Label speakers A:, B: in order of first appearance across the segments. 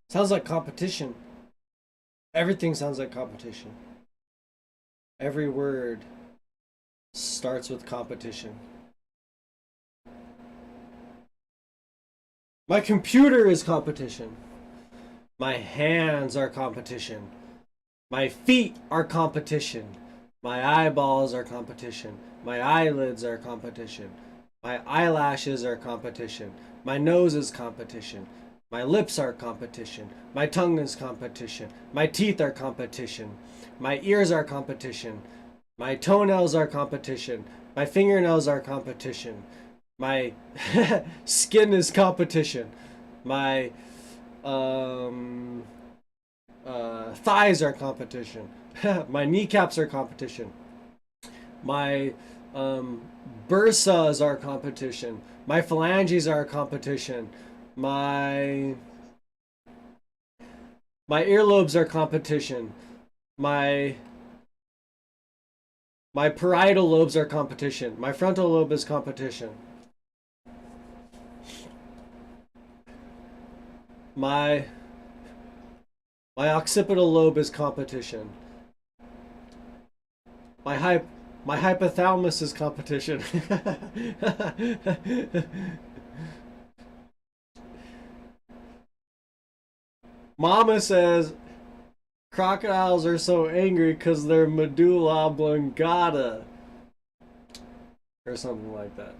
A: Sounds like competition. Everything sounds like competition. Every word starts with competition. My computer is competition. My hands are competition. My feet are competition. My eyeballs are competition. My eyelids are competition. My eyelashes are competition. My nose is competition. My lips are competition. My tongue is competition. My teeth are competition. My ears are competition. My toenails are competition. My fingernails are competition. My skin is competition. My um thighs are competition. My kneecaps are competition. My um, bursas are competition. My phalanges are competition. My my earlobes are competition. My my parietal lobes are competition. My frontal lobe is competition. My my occipital lobe is competition. My my hypothalamus is competition. Mama says crocodiles are so angry because they're medulla oblongata or something like that.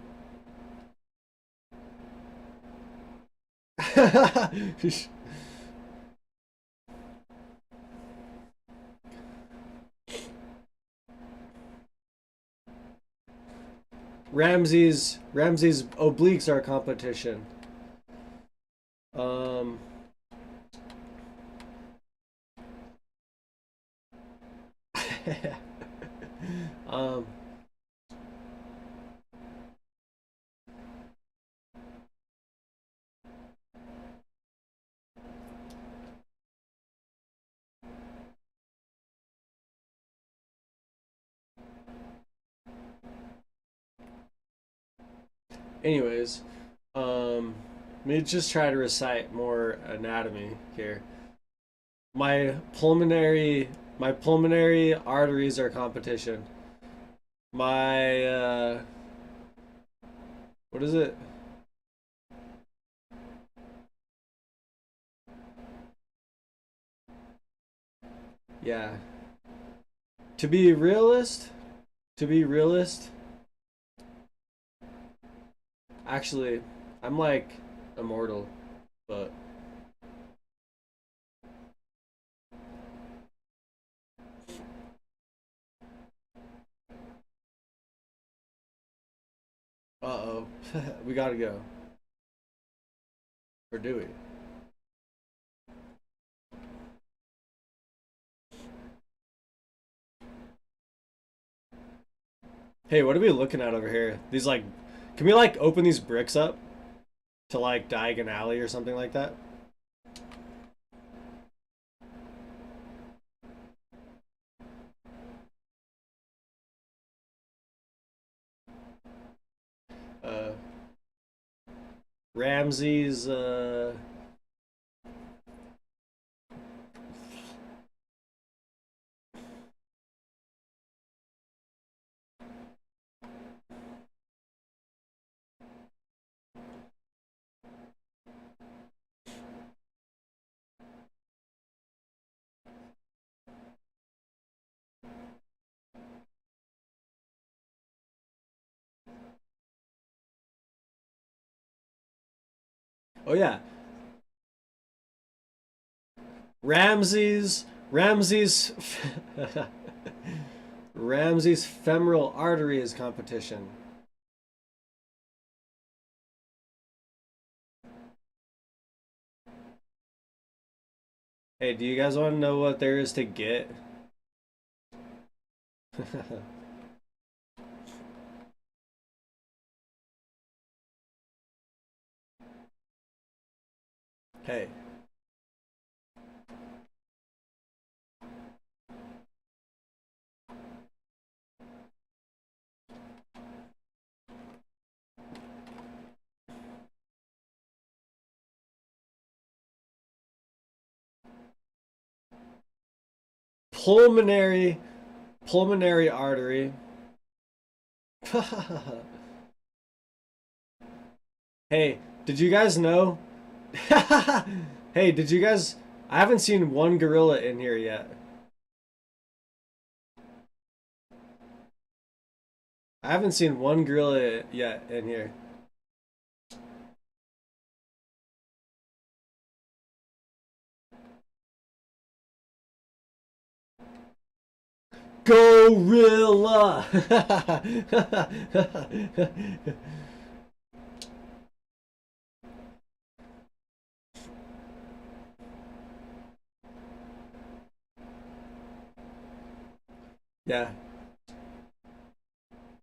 A: Ramsey's obliques are competition. Um, um, anyways, let me just try to recite more anatomy here. My pulmonary arteries are competition. My what is it? Yeah. To be realist, to be realist, actually, I'm like immortal, but uh-oh. We gotta go. Or do we? Hey, what are we looking at over here? These like, can we like open these bricks up to like Diagon Alley or something like that? Uh, Ramsey's, oh yeah, Ramsey's, Ramsey's femoral artery is competition. Hey, do you guys want to know what there is to get? Hey. pulmonary artery. Hey, did you guys know? Hey, did you guys? I haven't seen one gorilla in here yet. I haven't seen one gorilla yet in here. Gorilla! Yeah.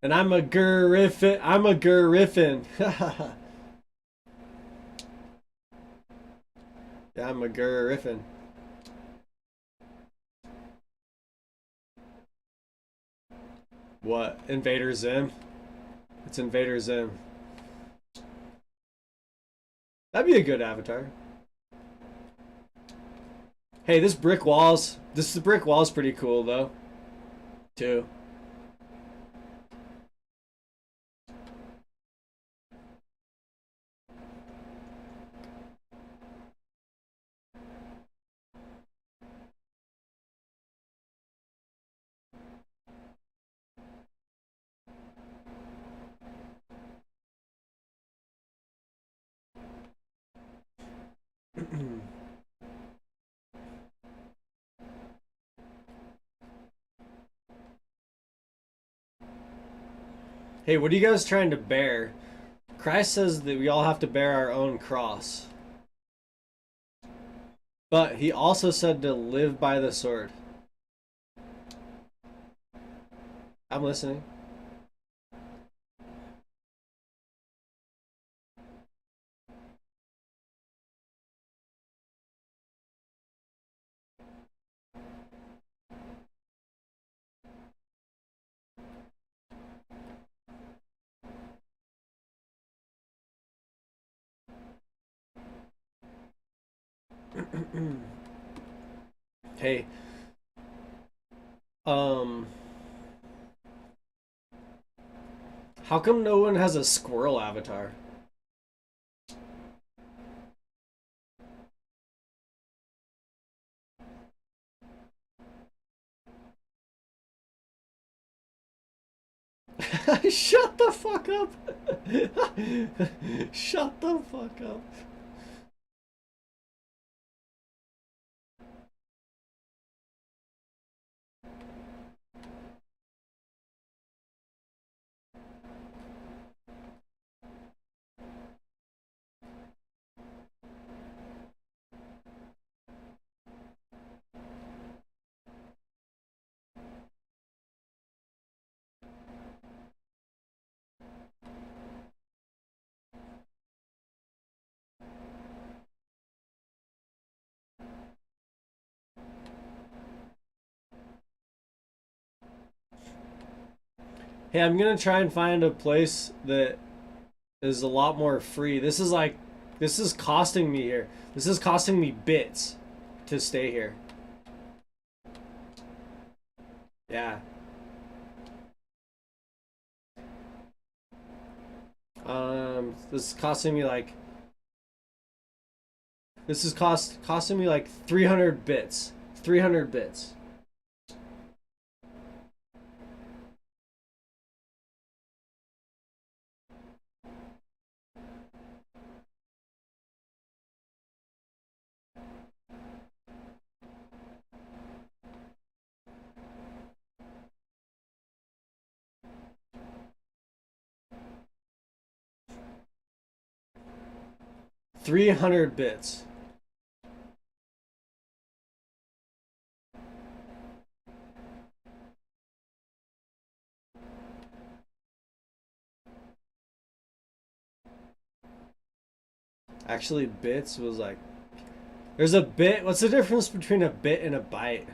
A: And I'm a Griffin. I'm a Griffin. Yeah, I'm a Griffin. What? Invader Zim? It's Invader Zim. That'd be a good avatar. Hey, this brick wall's pretty cool though. Too. Hey, what are you guys trying to bear? Christ says that we all have to bear our own cross. But he also said to live by the sword. I'm listening. Hey, um, how come no one has a squirrel avatar? Shut the fuck up. Shut the fuck up. 'Hey, I'm gonna try and find a place that is a lot more free. This is costing me here. This is costing me bits to stay here. Yeah. This is costing me like this is costing me like 300 bits. 300 bits. 300 bits. Actually, bits was like there's a bit. What's the difference between a bit and a byte?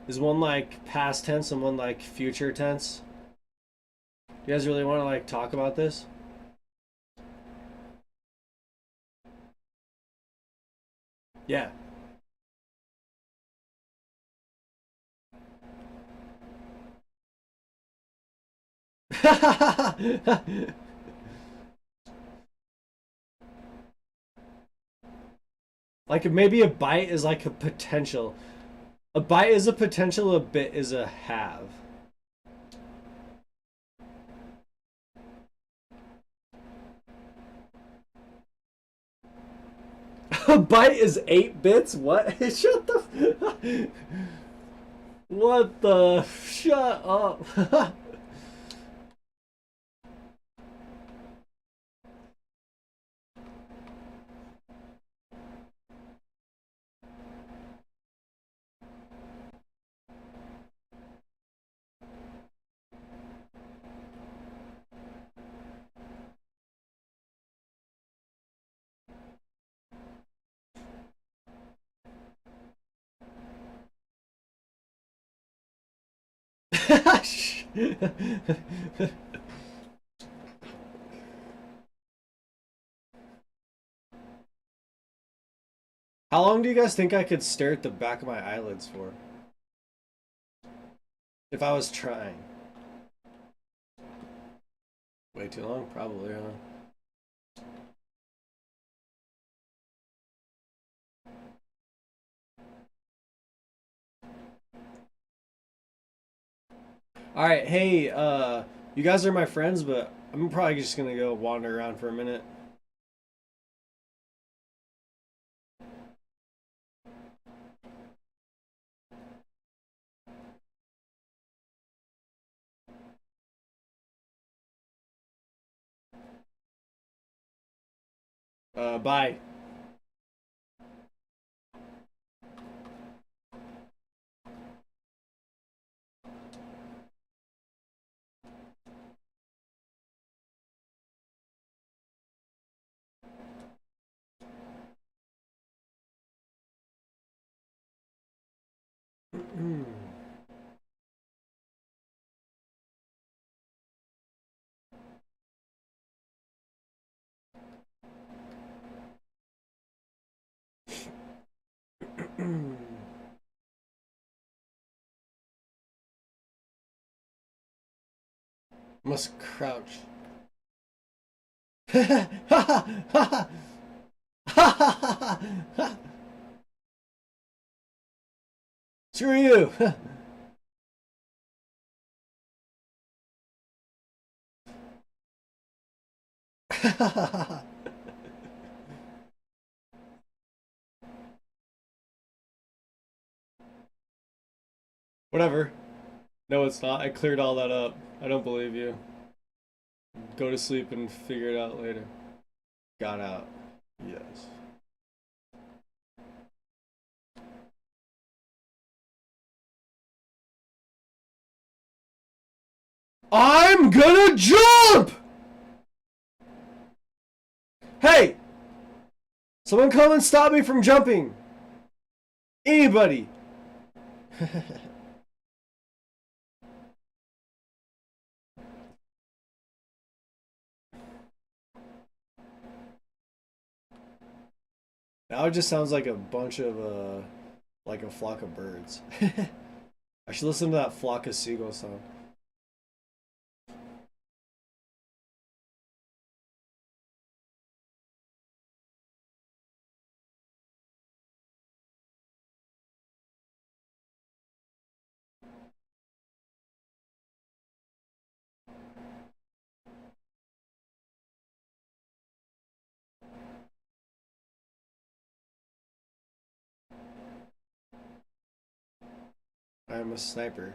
A: Is one like past tense and one like future tense? You guys really want to like talk about this? Yeah. Like maybe a bite is like a potential. A bite is a potential, a bit is a have. A byte is 8 bits? What? Shut the. What the? Shut up. How long do you guys think I could stare at the back of my eyelids for? If I was trying. Way too long? Probably, huh? Alright, hey, you guys are my friends, but I'm probably just gonna go wander around for a minute. Bye. Must crouch. Screw you. Whatever. No, it's not. I cleared all that up. I don't believe you. Go to sleep and figure it out later. Got out. Yes. I'm gonna jump! Hey! Someone come and stop me from jumping! Anybody! Now it just sounds like a bunch of, like a flock of birds. I should listen to that flock of seagulls song. I am a sniper.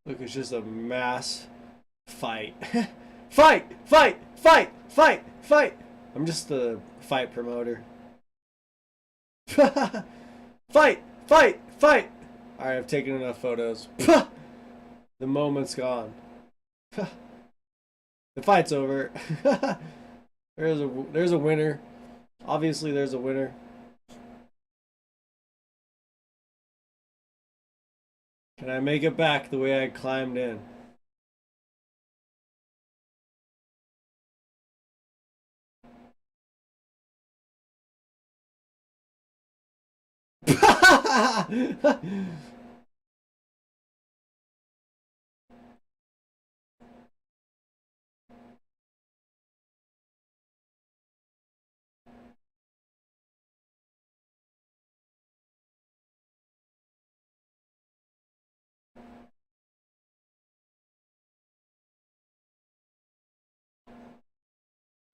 A: Look, it's just a mass fight. Fight! Fight! Fight! Fight! Fight! I'm just the fight promoter. Fight! Fight! Fight! Alright, I've taken enough photos. The moment's gone. The fight's over. There's a winner. Obviously there's a winner. Can I make it back the way I climbed in?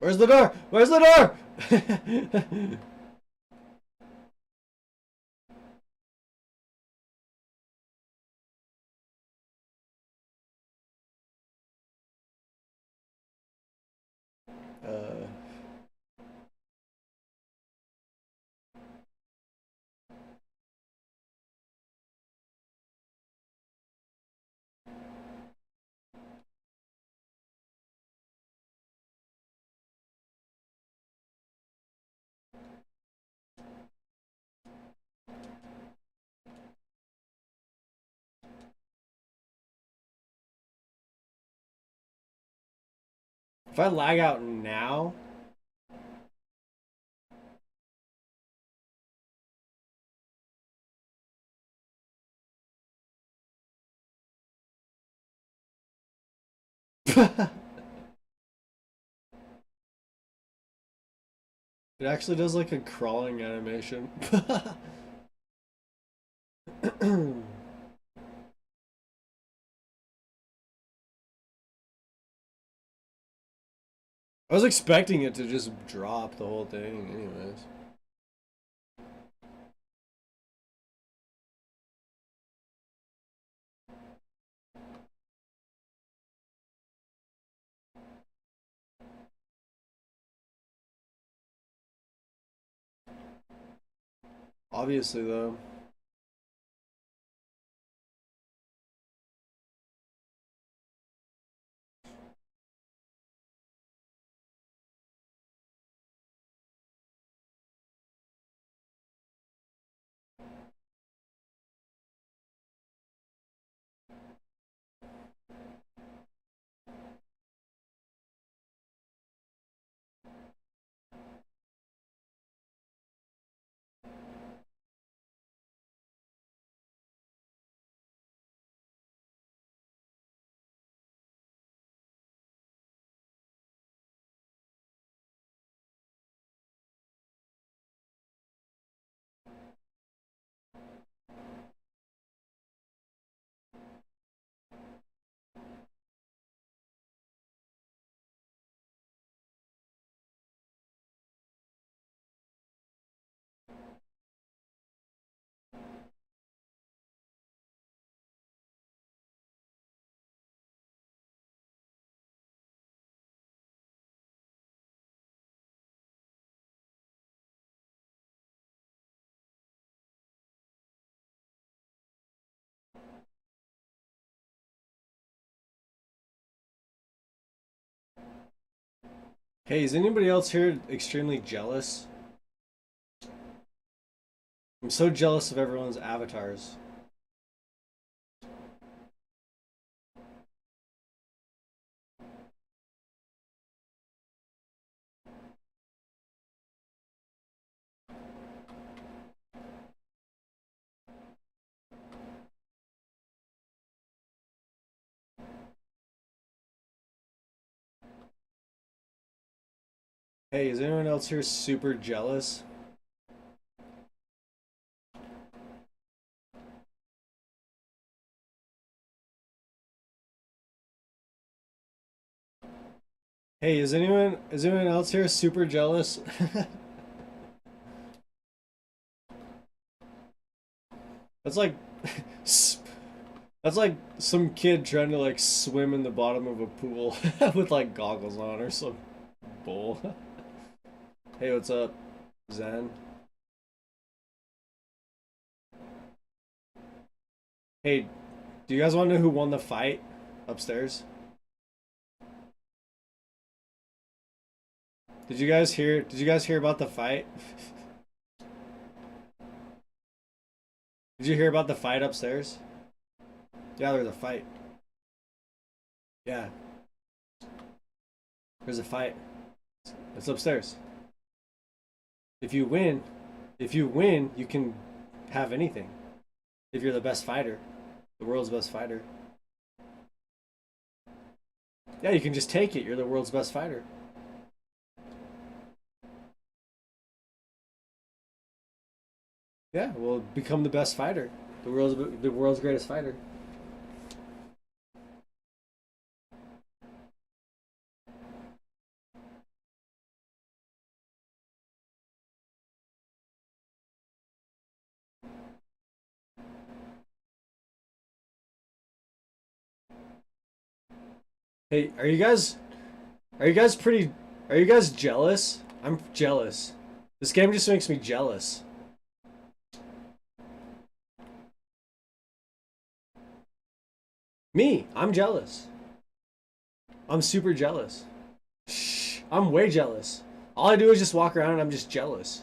A: Where's the door? Where's the door? uh, if I lag out now, it actually does like a crawling animation. I was expecting it to just drop the whole thing, anyways. Obviously, though. Hey, is anybody else here extremely jealous? I'm so jealous of everyone's avatars. Hey, is anyone else here super jealous? Hey, is anyone else here super jealous? That's like that's like some kid trying to like swim in the bottom of a pool with like goggles on or some bull. Hey, what's up, Zen? Hey, do you guys want to know who won the fight upstairs? Did you guys hear about the fight? Did you hear about the fight upstairs? Yeah, there's a fight. Yeah. There's a fight. It's upstairs. If you win, you can have anything. If you're the best fighter, the world's best fighter. Yeah, you can just take it. You're the world's best fighter. Yeah, well, become the best fighter. The world's greatest fighter. Hey, are you guys jealous? I'm jealous. This game just makes me jealous. Me, I'm jealous. I'm super jealous. Shh, I'm way jealous. All I do is just walk around and I'm just jealous.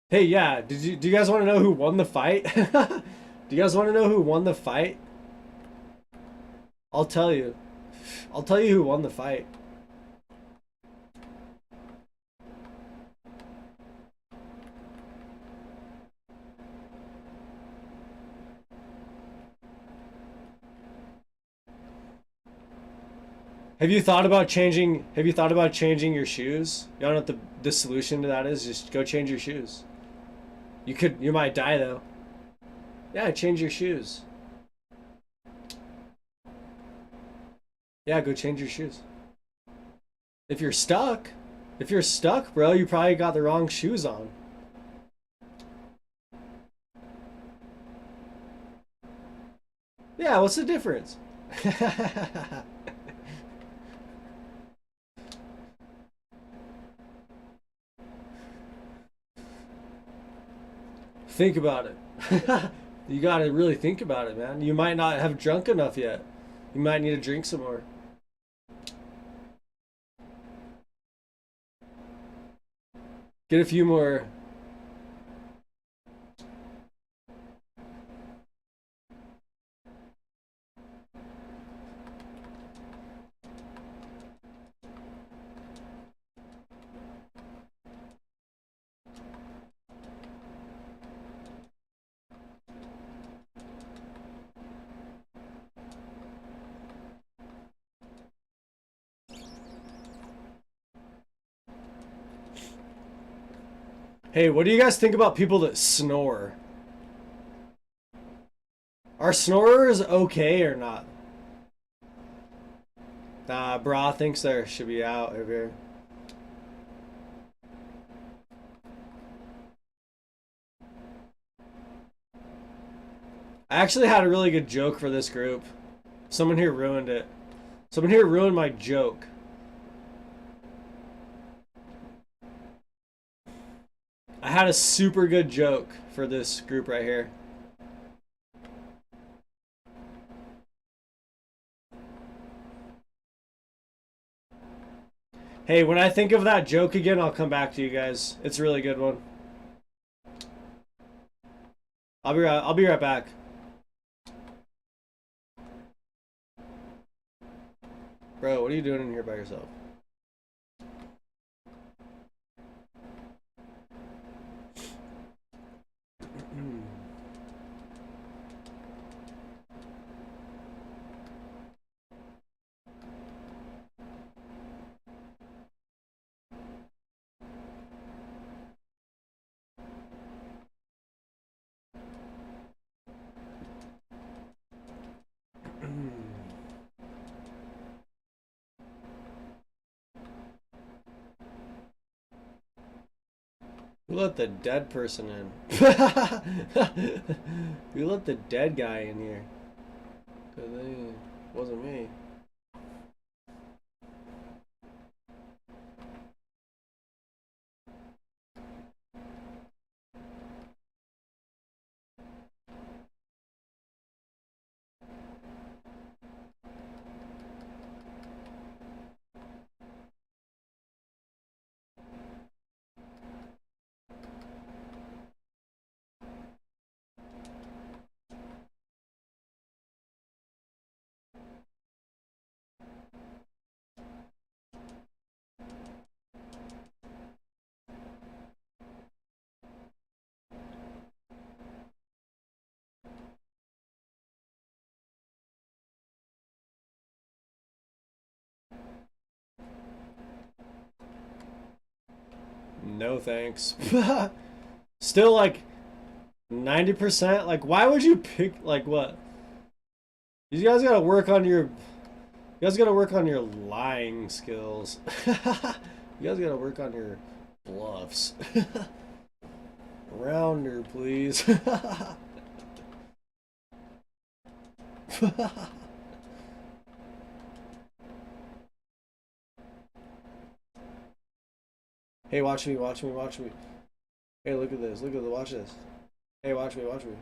A: Hey, yeah, do you guys want to know who won the fight? Do you guys want to know who won the fight? I'll tell you. I'll tell you who won the fight. Have you thought about changing your shoes? You know what the solution to that is? Just go change your shoes. You might die though. Yeah, change your shoes. Yeah, go change your shoes. If you're stuck, bro, you probably got the wrong shoes on. Yeah, what's the difference? Think about it. You gotta really think about it, man. You might not have drunk enough yet. You might need to drink some more. Get a few more. Hey, what do you guys think about people that snore? Are snorers okay or not? Bra thinks there should be out over here. I actually had a really good joke for this group. Someone here ruined it. Someone here ruined my joke. I had a super good joke for this group right here. Hey, when I think of that joke again, I'll come back to you guys. It's a really good one. I'll be right back. Bro, what are you doing in here by yourself? Who let the dead person in? Who let the dead guy in here? Cause it wasn't me. No thanks. Still like 90%. Like, why would you pick, like, what? You guys gotta work on your. You guys gotta work on your lying skills. You guys gotta work on your bluffs. Rounder, please. Hey, watch me, watch me, watch me. Hey, look at this, look at this, watch this. Hey, watch me, watch me.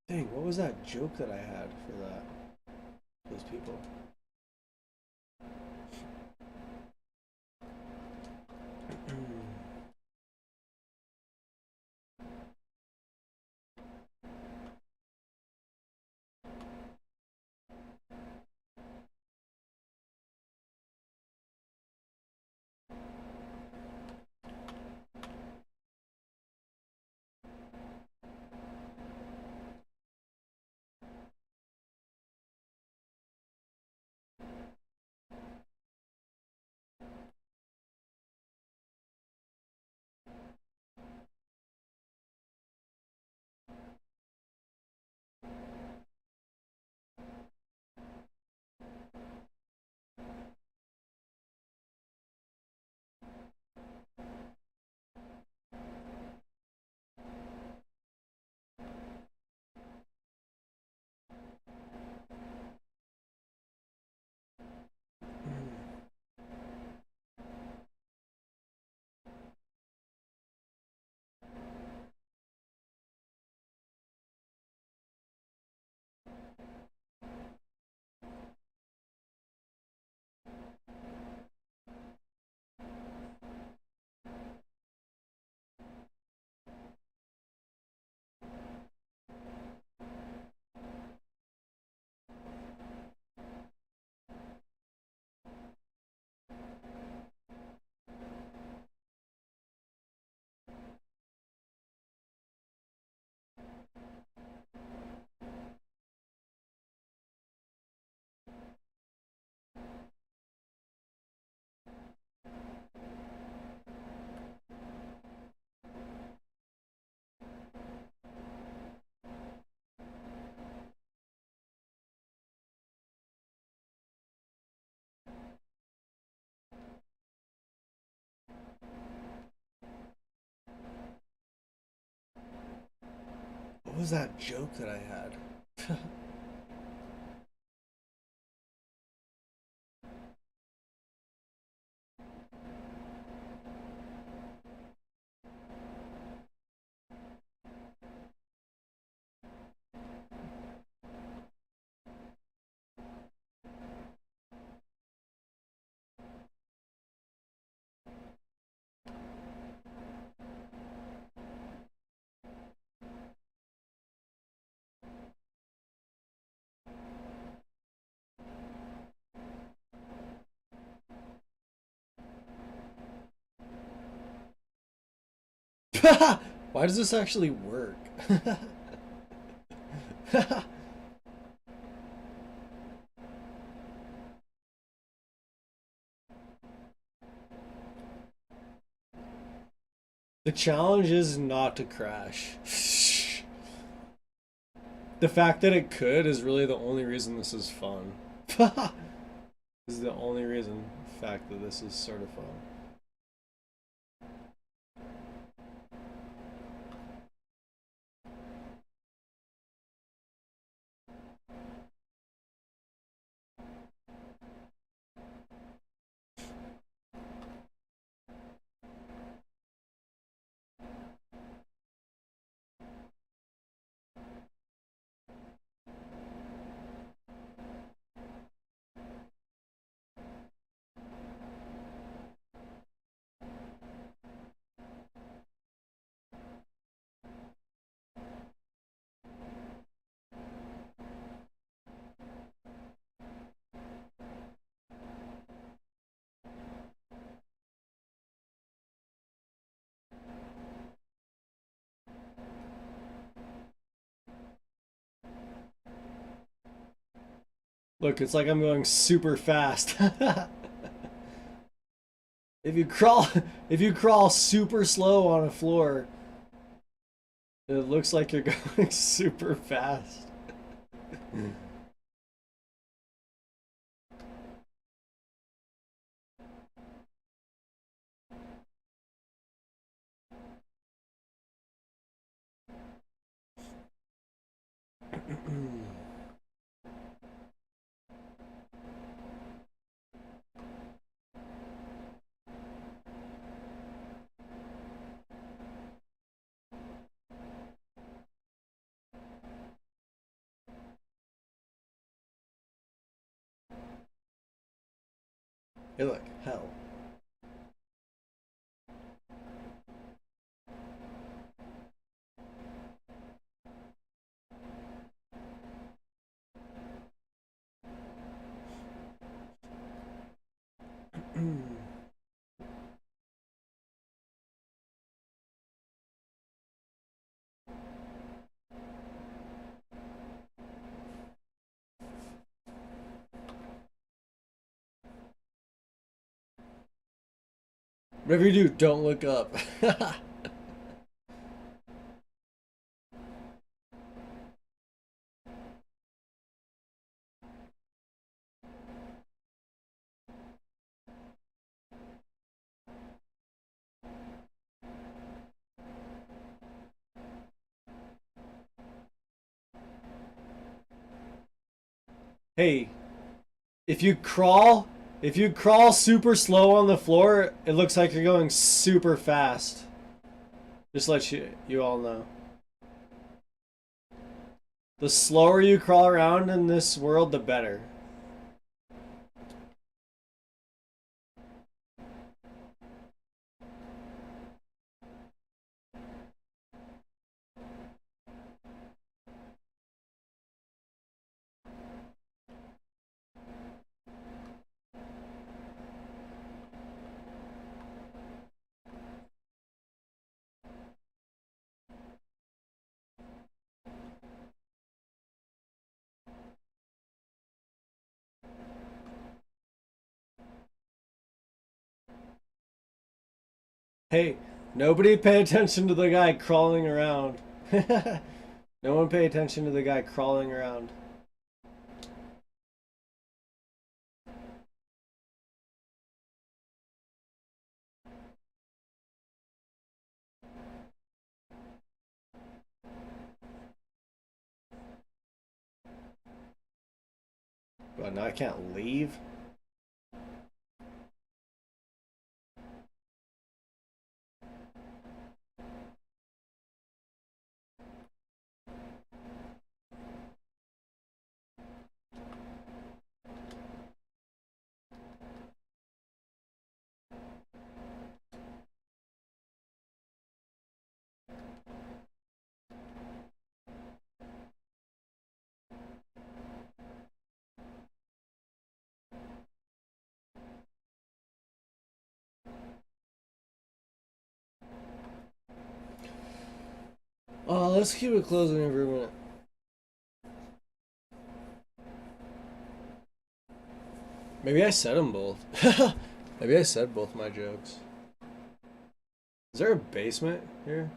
A: Dang, what was that joke that I had for that? Those people. What was that joke that I had? Why does this actually work? The challenge is not to crash. The fact that it could is really the only reason this is fun. This is the only reason, the fact that this is sort of fun. Look, it's like I'm going super fast. If you crawl, if you crawl super slow on a floor, it looks like you're going super fast. Hey, look, hell. Whatever you do, don't look up. Hey, if you crawl super slow on the floor, it looks like you're going super fast. Just let you all know. The slower you crawl around in this world, the better. Hey, nobody pay attention to the guy crawling around. No one pay attention to the guy crawling around. But now I can't leave? Oh, let's keep it closing for a minute. Maybe I said them both. Maybe I said both my jokes. Is there a basement here?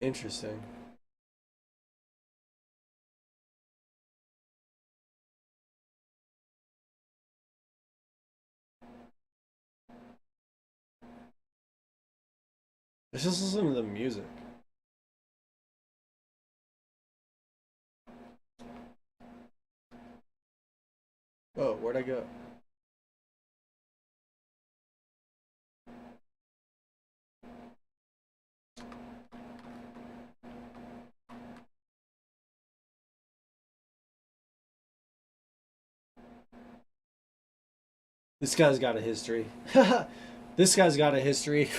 A: Interesting. Let's just listen to the music. Oh, where'd I go? This guy's got a history. This guy's got a history.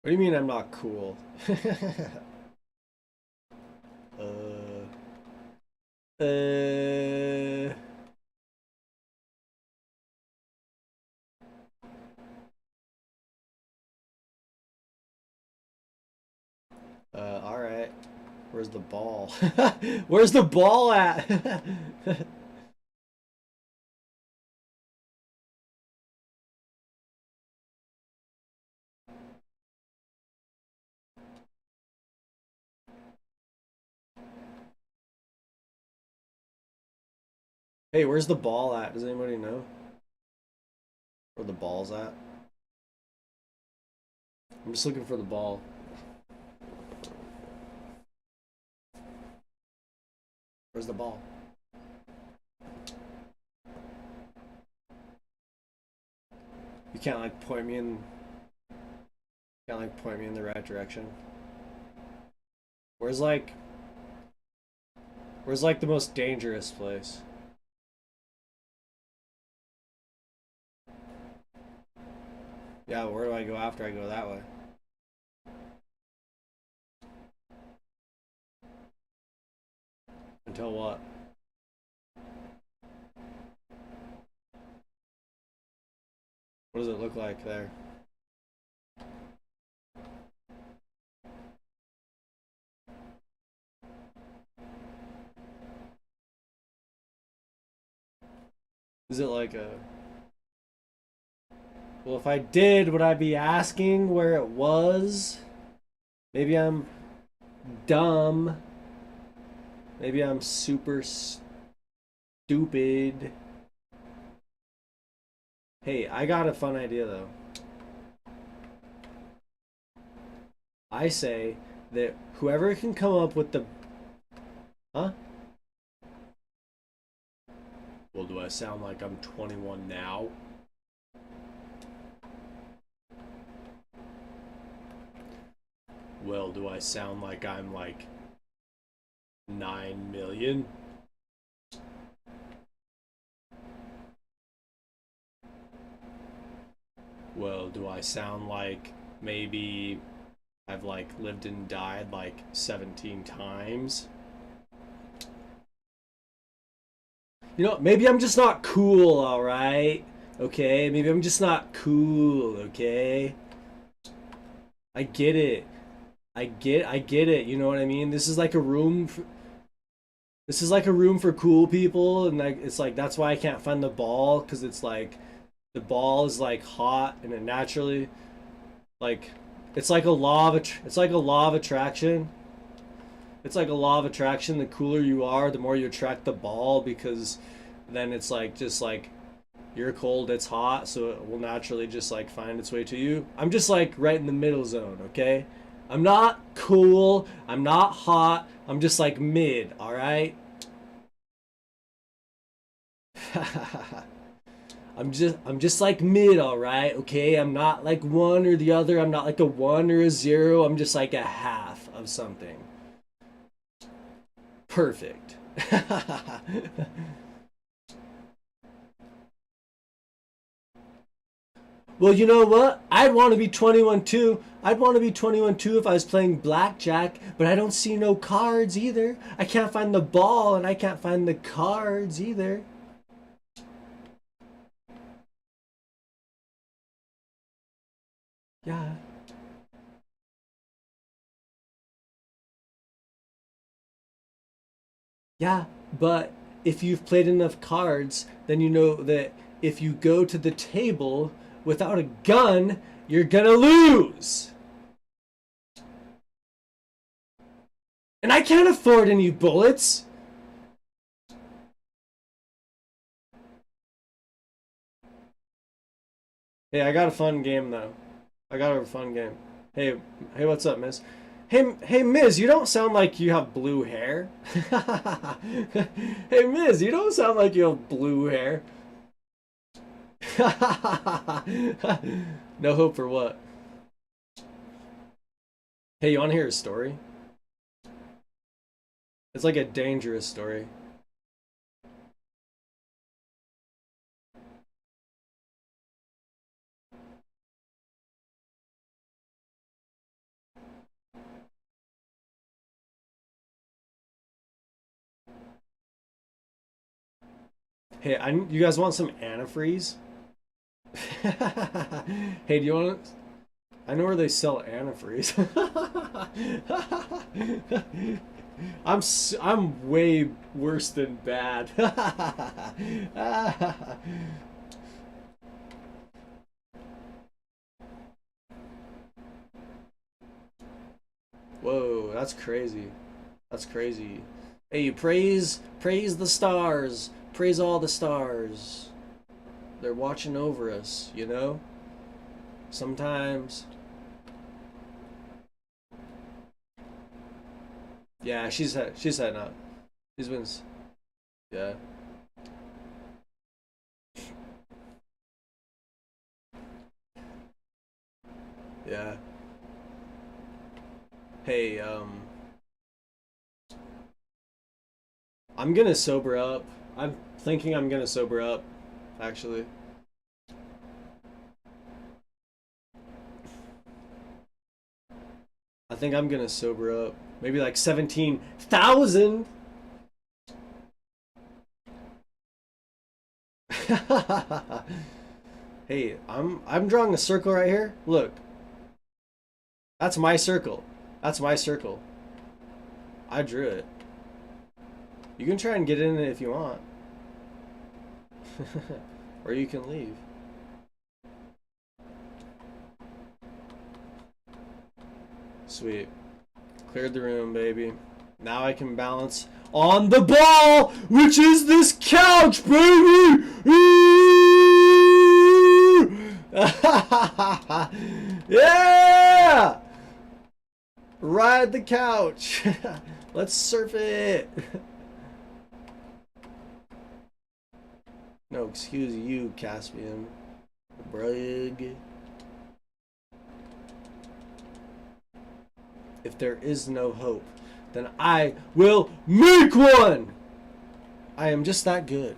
A: What do you mean I'm not cool? uh, uh, all right. Where's the ball? Where's the ball at? Hey, where's the ball at? Does anybody know where the ball's at? I'm just looking for the ball. Where's the ball? You can't like point me in. Can't like point me in the right direction. Where's like the most dangerous place? Yeah, where do I go after I go that way? Until what? What does it look like there? Is it like a... Well, if I did, would I be asking where it was? Maybe I'm dumb. Maybe I'm super stupid. Hey, I got a fun idea though. I say that whoever can come up with the... Huh? Well, do I sound like I'm 21 now? Well, do I sound like I'm like 9 million? Well, do I sound like maybe I've like lived and died like 17 times? You know, maybe I'm just not cool, alright? Okay, maybe I'm just not cool, okay? I get it. I get it. You know what I mean? This is like a room for, this is like a room for cool people, and like it's like that's why I can't find the ball, because it's like the ball is like hot and it naturally like it's like a law of it's like a law of attraction. It's like a law of attraction. The cooler you are, the more you attract the ball, because then it's like just like you're cold, it's hot, so it will naturally just like find its way to you. I'm just like right in the middle zone, okay? I'm not cool, I'm not hot, I'm just like mid, alright? I'm just like mid, alright, okay? I'm not like one or the other, I'm not like a one or a zero, I'm just like a half of something. Perfect. Well, you know what? I'd want to be 21 too. I'd want to be 21 too if I was playing blackjack, but I don't see no cards either. I can't find the ball and I can't find the cards either. Yeah. Yeah, but if you've played enough cards, then you know that if you go to the table without a gun, you're gonna lose. And I can't afford any bullets. Hey, I got a fun game though. I got a fun game. Hey, hey, what's up, Miss? Hey, Miz, you don't sound like you have blue hair. Hey, Miz, you don't sound like you have blue hair. No hope for what? Hey, you want to hear a story? It's like a dangerous story. Hey, you guys want some antifreeze? Hey, do you want to? I know where they sell antifreeze. I'm way worse than bad. Whoa, that's crazy. That's crazy. Hey, praise the stars. Praise all the stars. They're watching over us, you know? Sometimes. Yeah, she's heading up. She's been yeah. Yeah. Hey, I'm gonna sober up. I'm thinking I'm gonna sober up, actually. I think I'm gonna sober up. Maybe like 17,000. Hey, I'm drawing a circle right here. Look, that's my circle. That's my circle. I drew it. You can try and get in it if you want. Or you can leave. Sweet. Cleared the room, baby. Now I can balance on the ball, which is this couch, baby! Yeah! Ride the couch. Let's surf it. No, excuse you, Caspian. Brug. If there is no hope, then I will make one! I am just that good.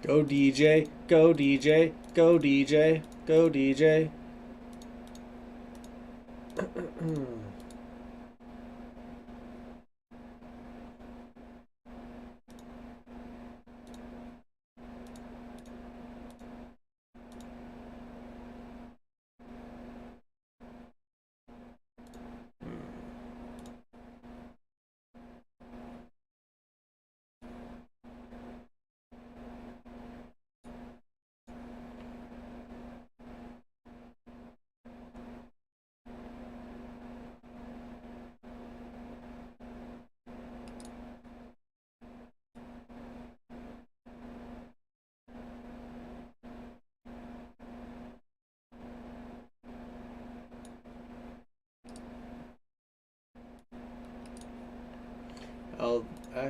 A: Go DJ, go DJ, go DJ, go DJ.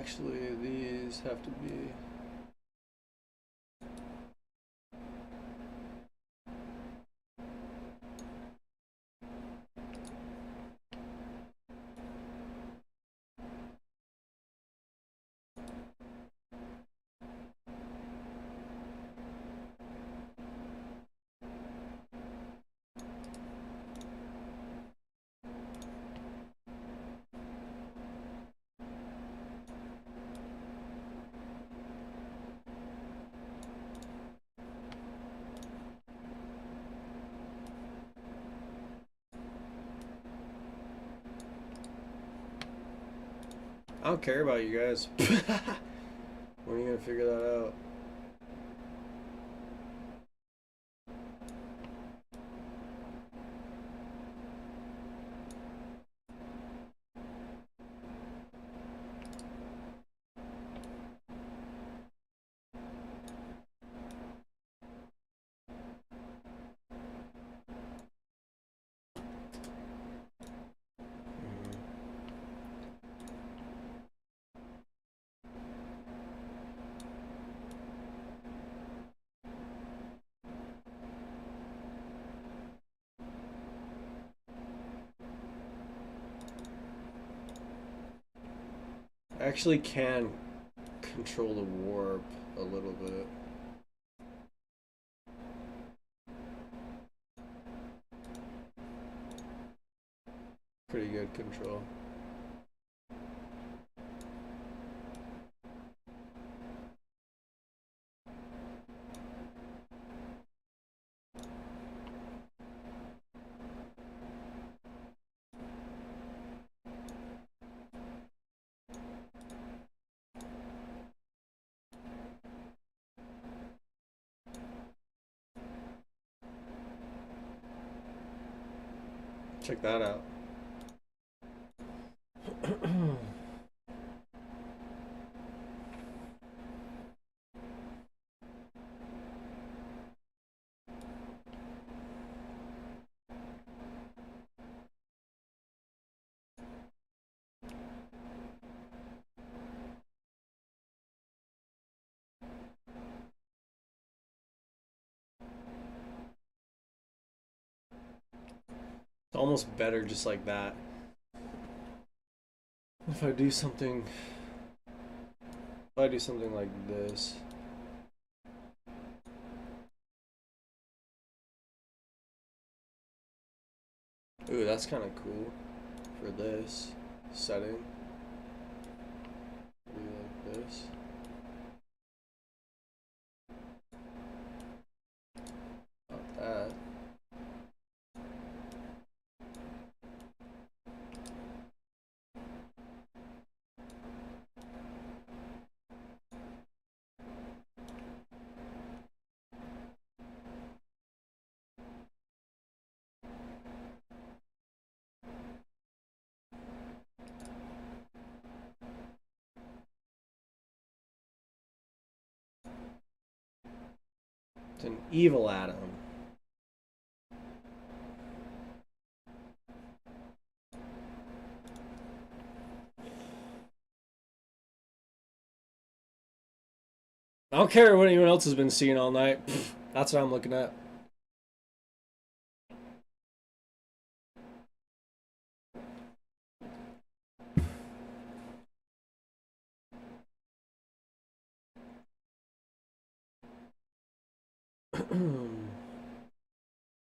A: Actually, these have to be... I don't care about you guys. When are you gonna figure that out? I actually can control the warp a little bit. Pretty good control. Check that out. It's almost better just like that. If I do something like this. Ooh, that's kind of cool for this setting. Maybe like this. Not that. It's an evil atom. I don't care what anyone else has been seeing all night. That's what I'm looking at.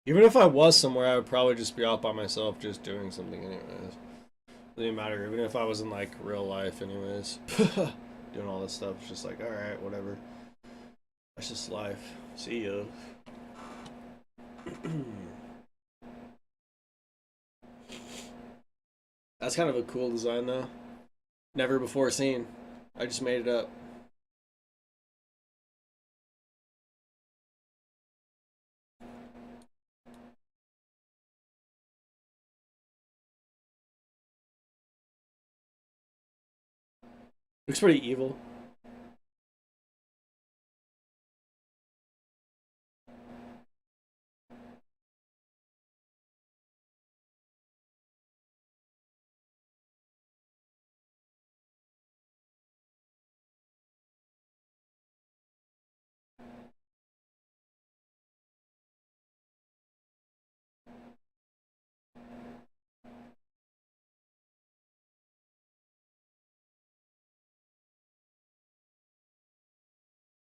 A: Even if I was somewhere, I would probably just be out by myself, just doing something anyways. Doesn't matter. Even if I was in like real life, anyways, doing all this stuff, it's just like, all right, whatever. That's just life. See ya. That's kind of a cool design, though. Never before seen. I just made it up. Looks pretty evil.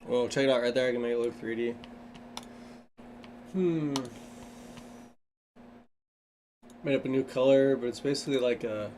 A: Oh, check it out right there. I can make it look 3D. Made up a new color, but it's basically like a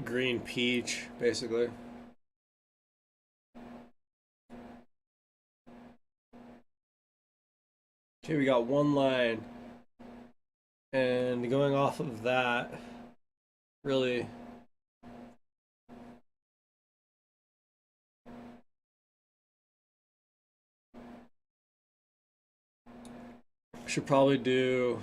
A: green peach, basically. Okay, we got one line. And going off of that, really should probably do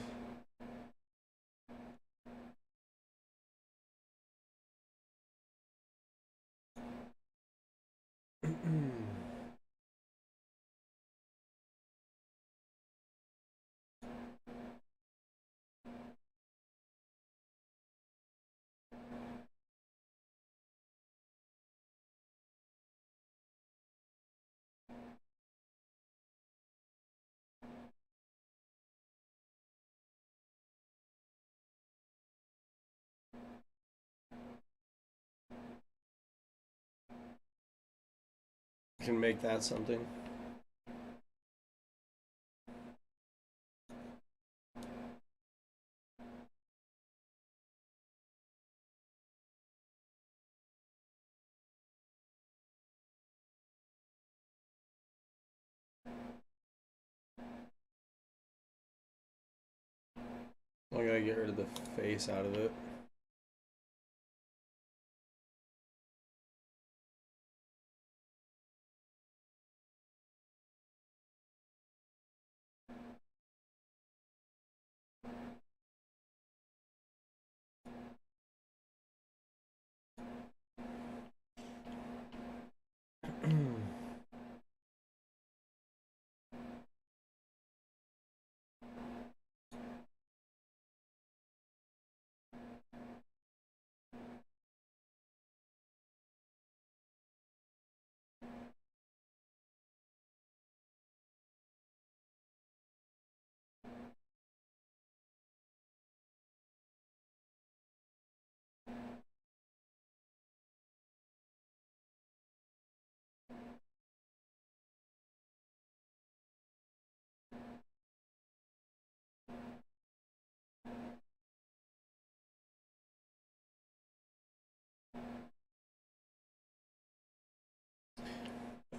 A: can make that something. I gotta get rid of the face out of it.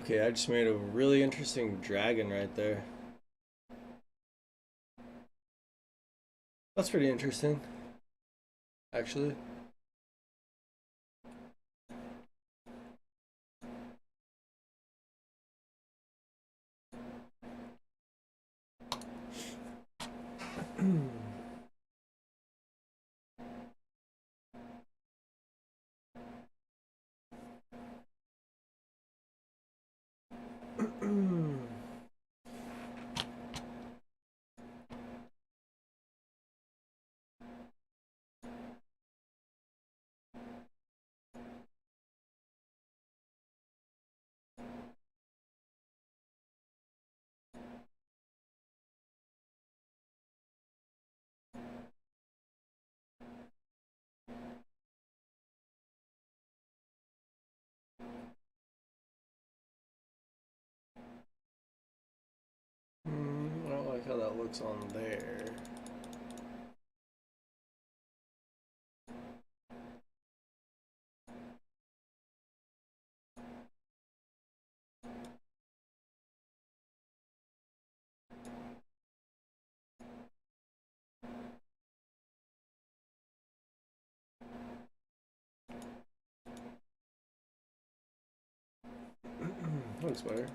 A: Okay, I just made a really interesting dragon right there. That's pretty interesting, actually. I don't like how that looks on there. Looks better.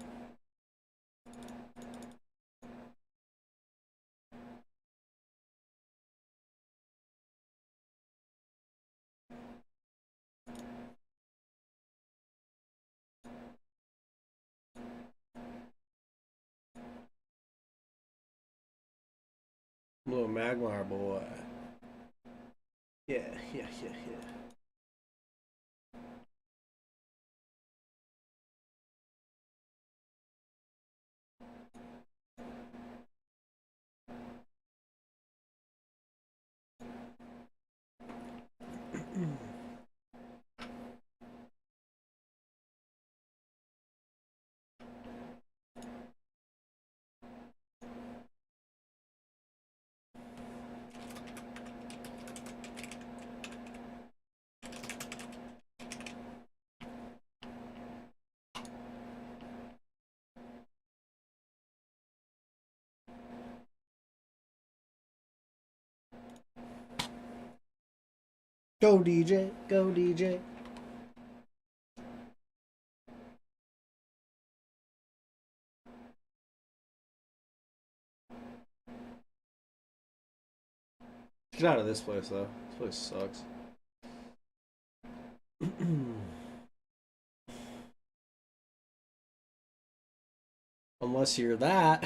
A: Little Magmar boy. Yeah. Go DJ, go DJ. Get out of this place though. This place sucks. Unless you're that.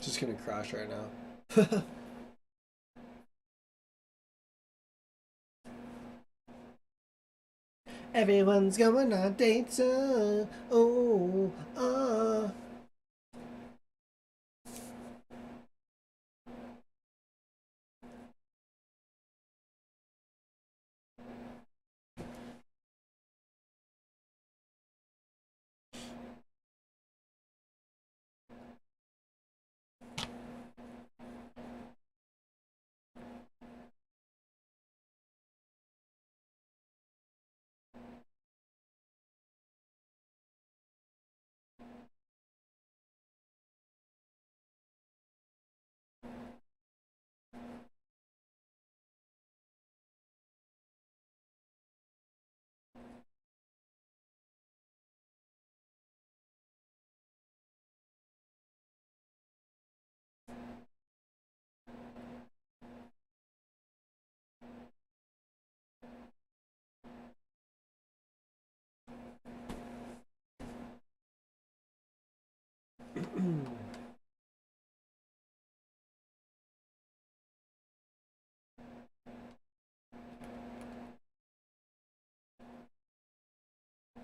A: Just gonna crash right now. Everyone's going on dates. Oh,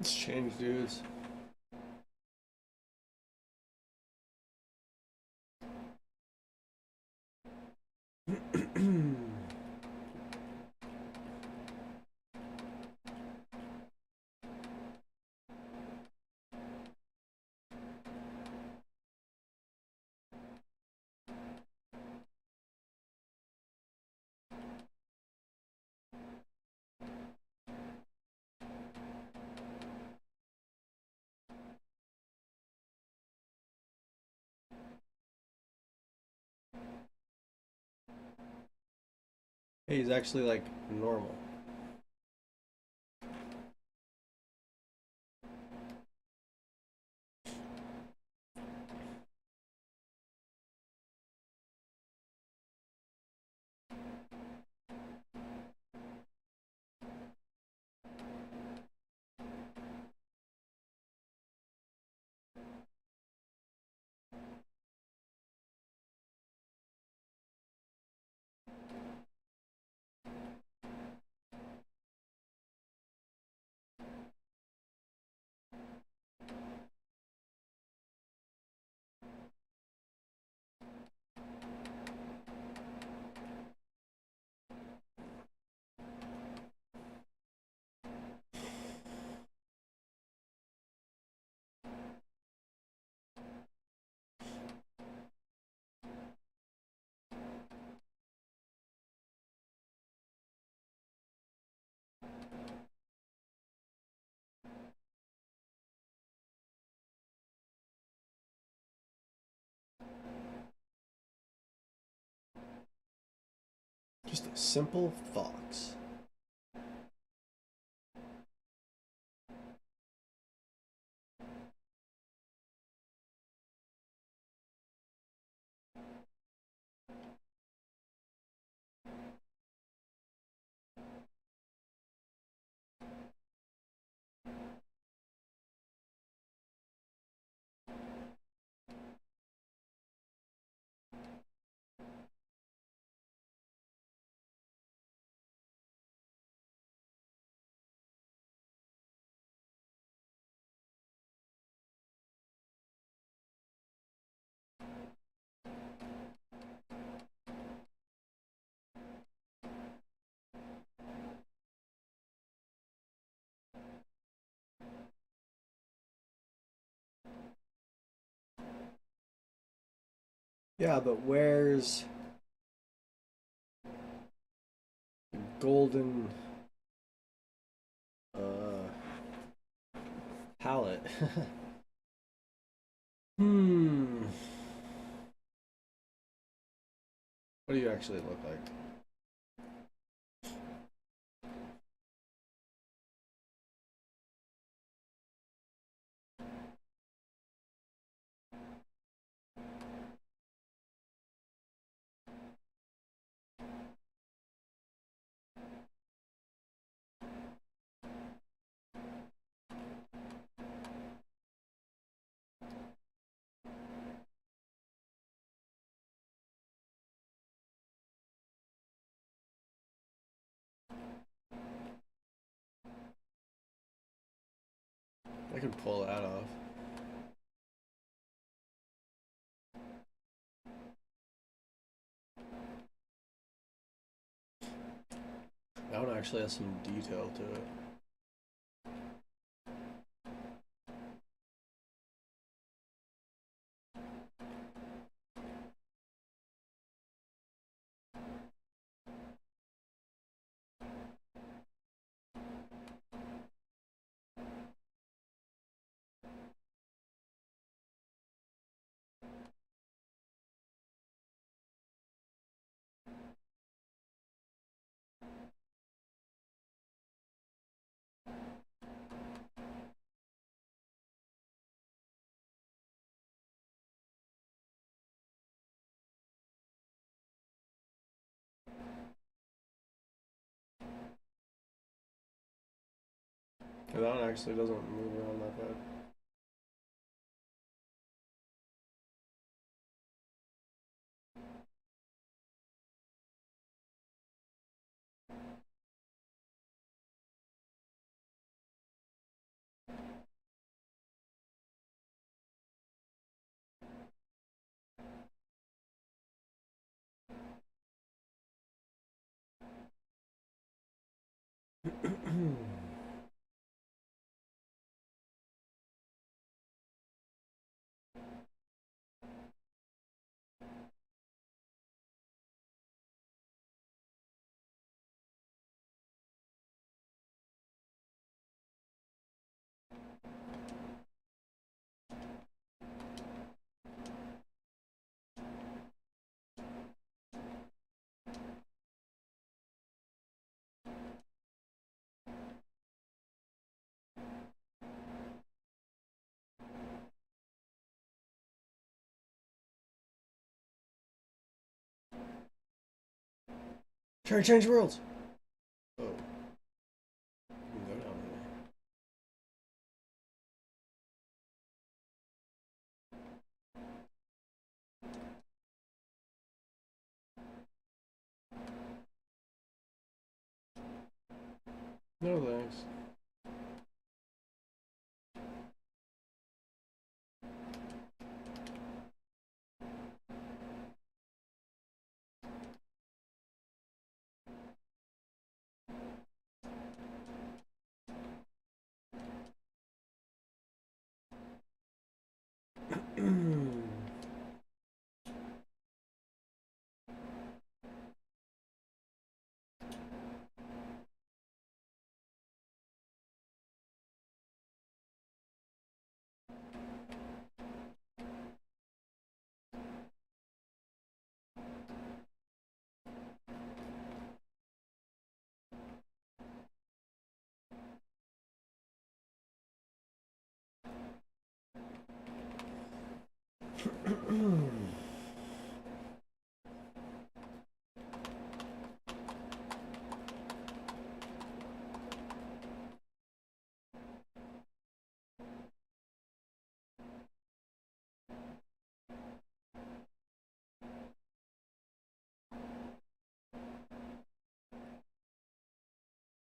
A: Let's change dudes. Hey, he's actually like normal. Just a simple fox. Yeah, but where's the golden palette? Hmm. What do you actually look like? I can pull that off. That one actually has some detail to it. That one actually doesn't move around that bad. Try to change worlds. Oh. You can go down there. No thanks.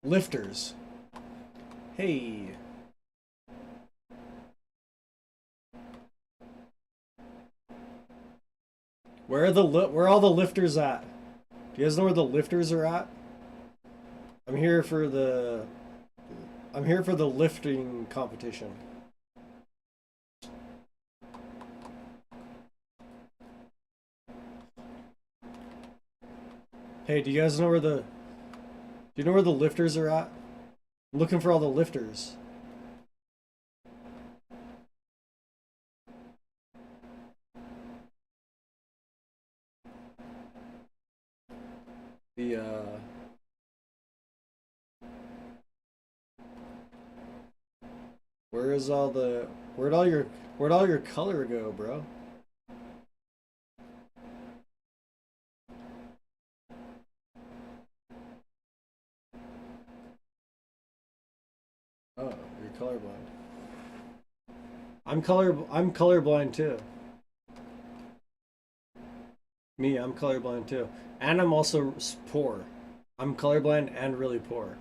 A: Lifters. Hey. Where are where are all the lifters at? Do you guys know where the lifters are at? I'm here for the lifting competition. Hey, do you guys know where the... Do you know where the lifters are at? I'm looking for all the lifters. The, Where is all the... Where'd all your color go, bro? Oh, you're colorblind. I'm colorblind too. Me, I'm colorblind too. And I'm also poor. I'm colorblind and really poor.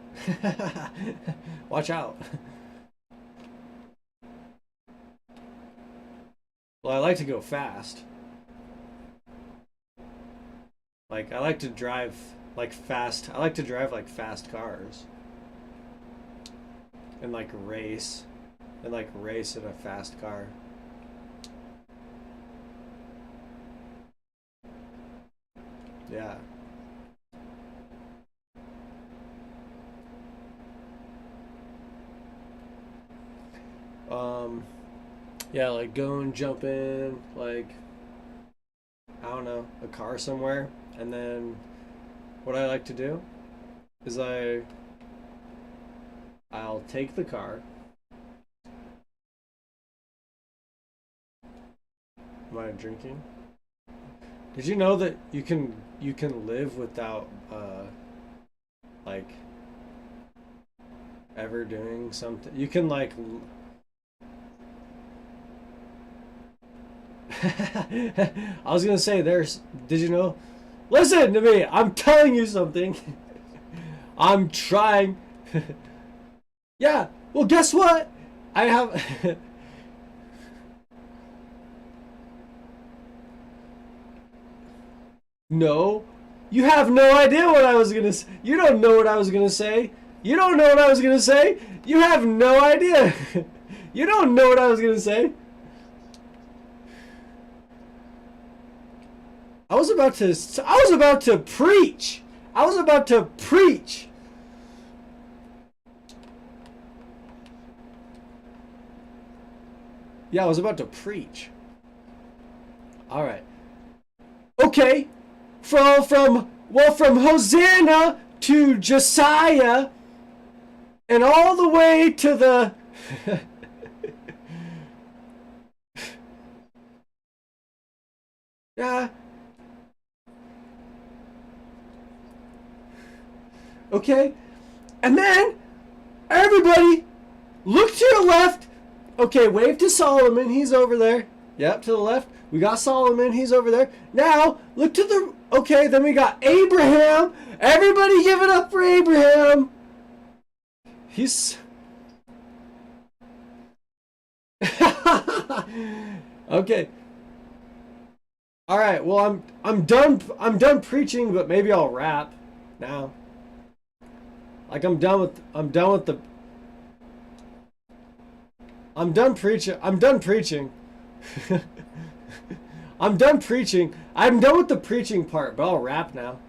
A: Watch out. Well, I like to go fast. Like, I like to drive like fast. I like to drive like fast cars. And like race. And like race in a fast car. Yeah. Yeah, like go and jump in, like, I don't know, a car somewhere. And then what I like to do is I'll take the car. Am I drinking? Did you know that you can live without like ever doing something? You can like I was gonna say did you know? Listen to me, I'm telling you something. I'm trying. Yeah, well guess what? I have No, you have no idea what I was gonna say. You don't know what I was gonna say. You don't know what I was gonna say. You have no idea. You don't know what I was gonna say. I was about to preach. I was about to preach. Yeah, I was about to preach. All right. Okay. From Hosanna to Josiah and all the way to the yeah. Okay. And then everybody look to your left. Okay, wave to Solomon. He's over there. Yep, to the left. We got Solomon. He's over there. Now, look to the... Okay, then we got Abraham. Everybody give it up for Abraham. He's... Okay. All right. Well, I'm done preaching, but maybe I'll rap now. Like I'm done with the I'm done preaching. I'm done preaching. I'm done preaching. I'm done with the preaching part, but I'll rap now.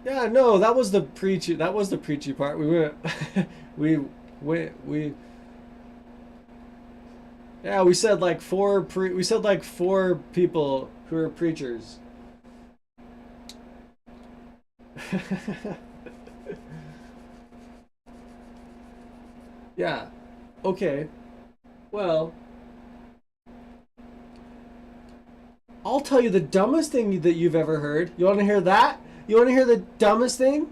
A: Yeah, no, that was the preachy. That was the preachy part. We went. we. Yeah, we said like we said like four people who are preachers. Yeah. Okay. Well, I'll tell you the dumbest thing that you've ever heard. You want to hear that? You want to hear the dumbest thing?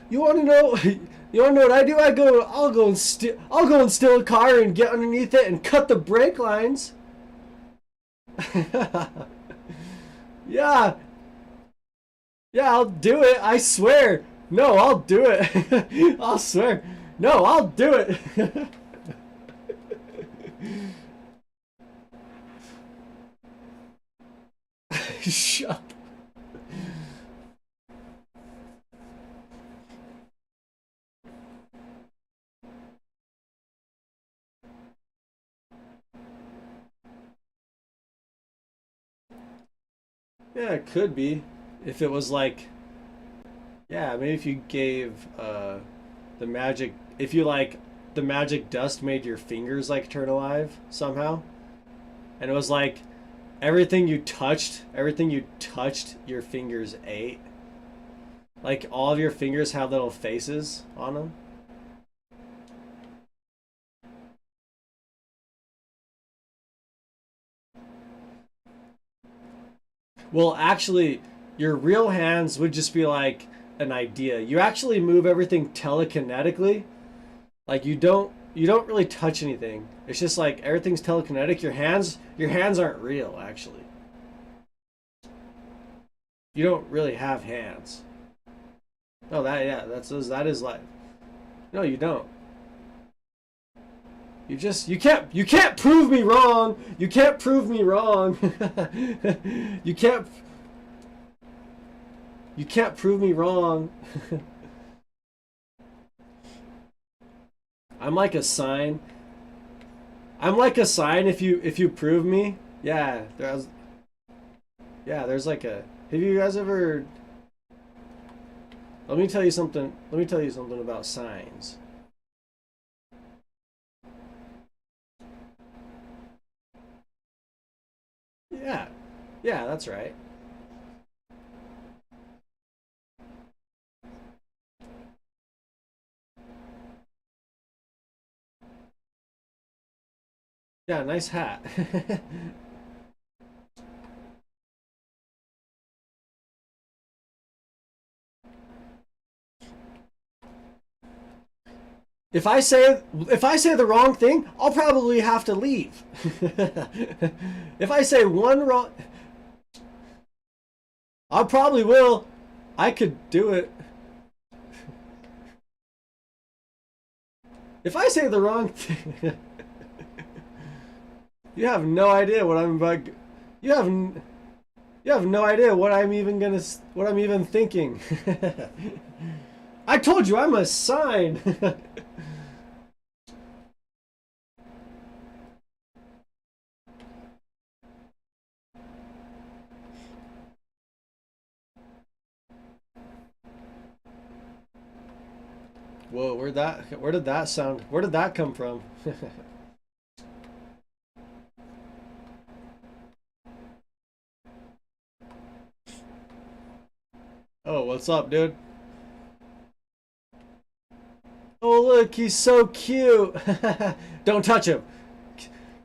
A: You want to know? You want to know what I do? I'll go and steal a car and get underneath it and cut the brake lines. Yeah. Yeah, I'll do it. I swear. No, I'll do it. I'll swear. No, I'll do it. Shut up. Yeah, it could be. If it was like, yeah, maybe if you gave the magic, if you like, the magic dust made your fingers like turn alive somehow, and it was like everything you touched, your fingers ate. Like all of your fingers have little faces on them. Well, actually, your real hands would just be like an idea. You actually move everything telekinetically. Like you don't really touch anything. It's just like everything's telekinetic. Your hands aren't real actually. You don't really have hands. No, that is life. No, you don't. You can't prove me wrong. You can't prove me wrong. you can't you can't prove me wrong. I'm like a sign. I'm like a sign if you prove me. There's like a have you guys ever let me tell you something about signs. Yeah. Yeah, that's right. Yeah, nice hat. if I say the wrong thing, I'll probably have to leave. if I say one wrong, I probably will. I could do it. If I say the wrong thing, you have no idea what I'm about. You have you have no idea what I'm even thinking. I told you I'm a sign. Whoa, where did that sound? Where did that come from? Oh, what's up, dude? Oh, look, he's so cute. Don't touch him.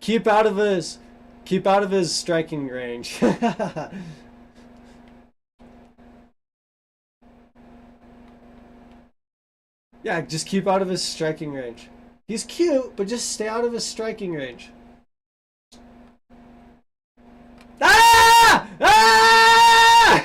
A: Keep out of his keep out of his striking range. Yeah, just keep out of his striking range. He's cute, but just stay out of his striking range. Ah! Ah!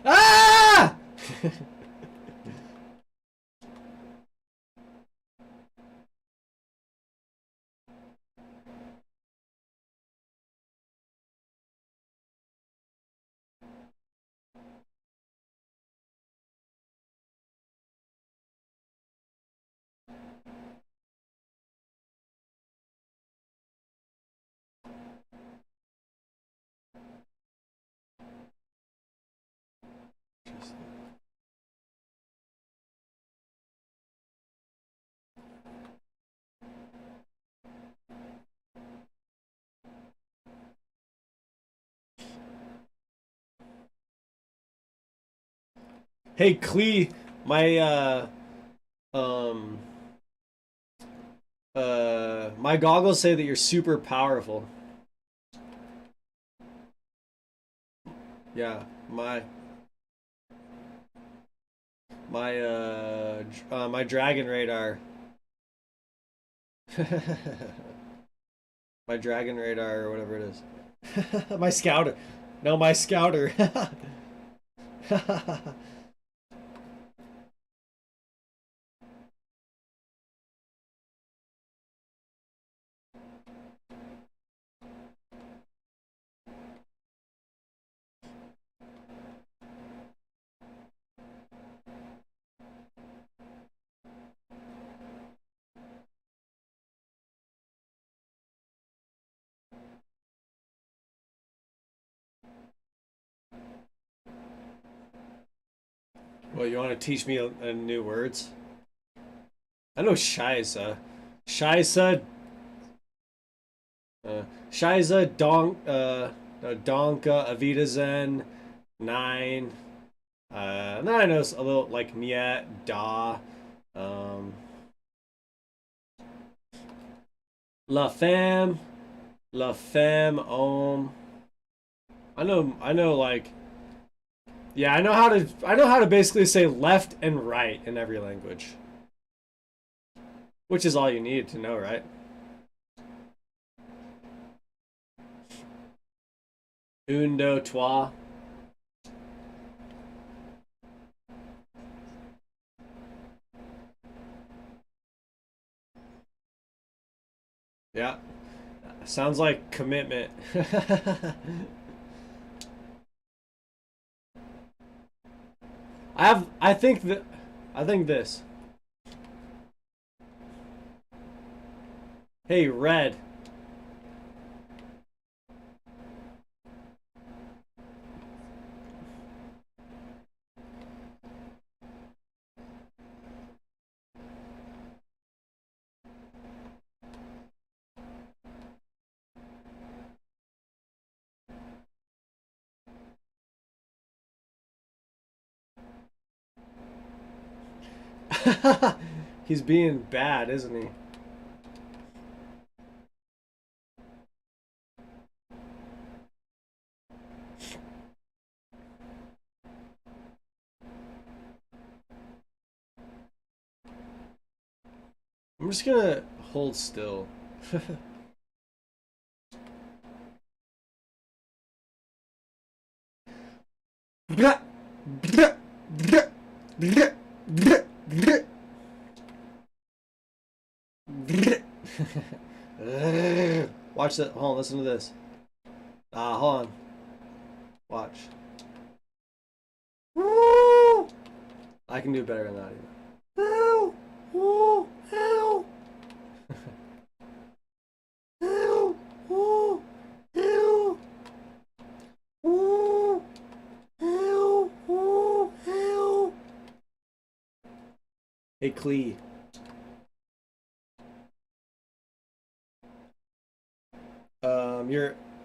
A: Ah! Hey, Klee, my um my goggles say that you're super powerful. Yeah, my dragon radar. My dragon radar or whatever it is. My scouter. No, my scouter. Well, you want to teach me new words? I know Shiza. Shiza. Shiza, Donka, Avita Zen, Nine. And then I know a little like Niet, Da, um, La Femme, La Femme, Om. I know like yeah, I know how to basically say left and right in every language. Which is all you need to know, right? Undo, trois. Yeah. Sounds like commitment. I think this. Hey, Red. He's being bad, isn't he? I'm just gonna hold still. Watch that. Hold on, listen to this. Hold on. Watch. I can do better than that even. Hey, Clee.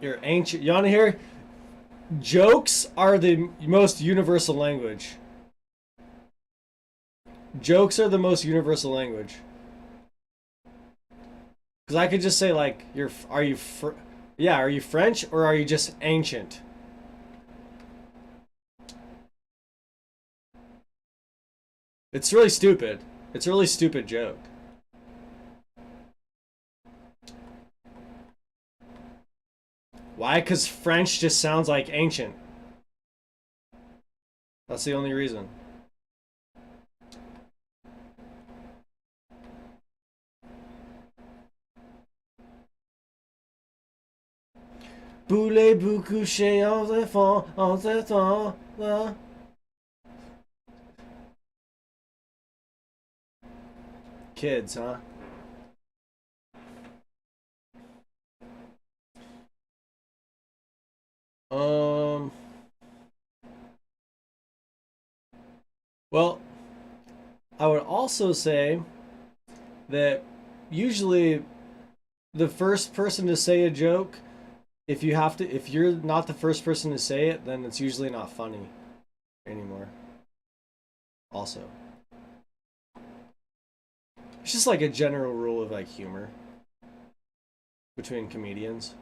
A: You're ancient. You wanna hear? Jokes are the most universal language. Jokes are the most universal language. Because I could just say like, yeah, are you French or are you just ancient? It's really stupid. It's a really stupid joke. Why? Because French just sounds like ancient. That's the only reason. Voulez-vous coucher en enfant en ce temps-là? Kids, huh? Um. Well, I would also say that usually the first person to say a joke, if you're not the first person to say it, then it's usually not funny anymore. Also, it's just like a general rule of like humor between comedians.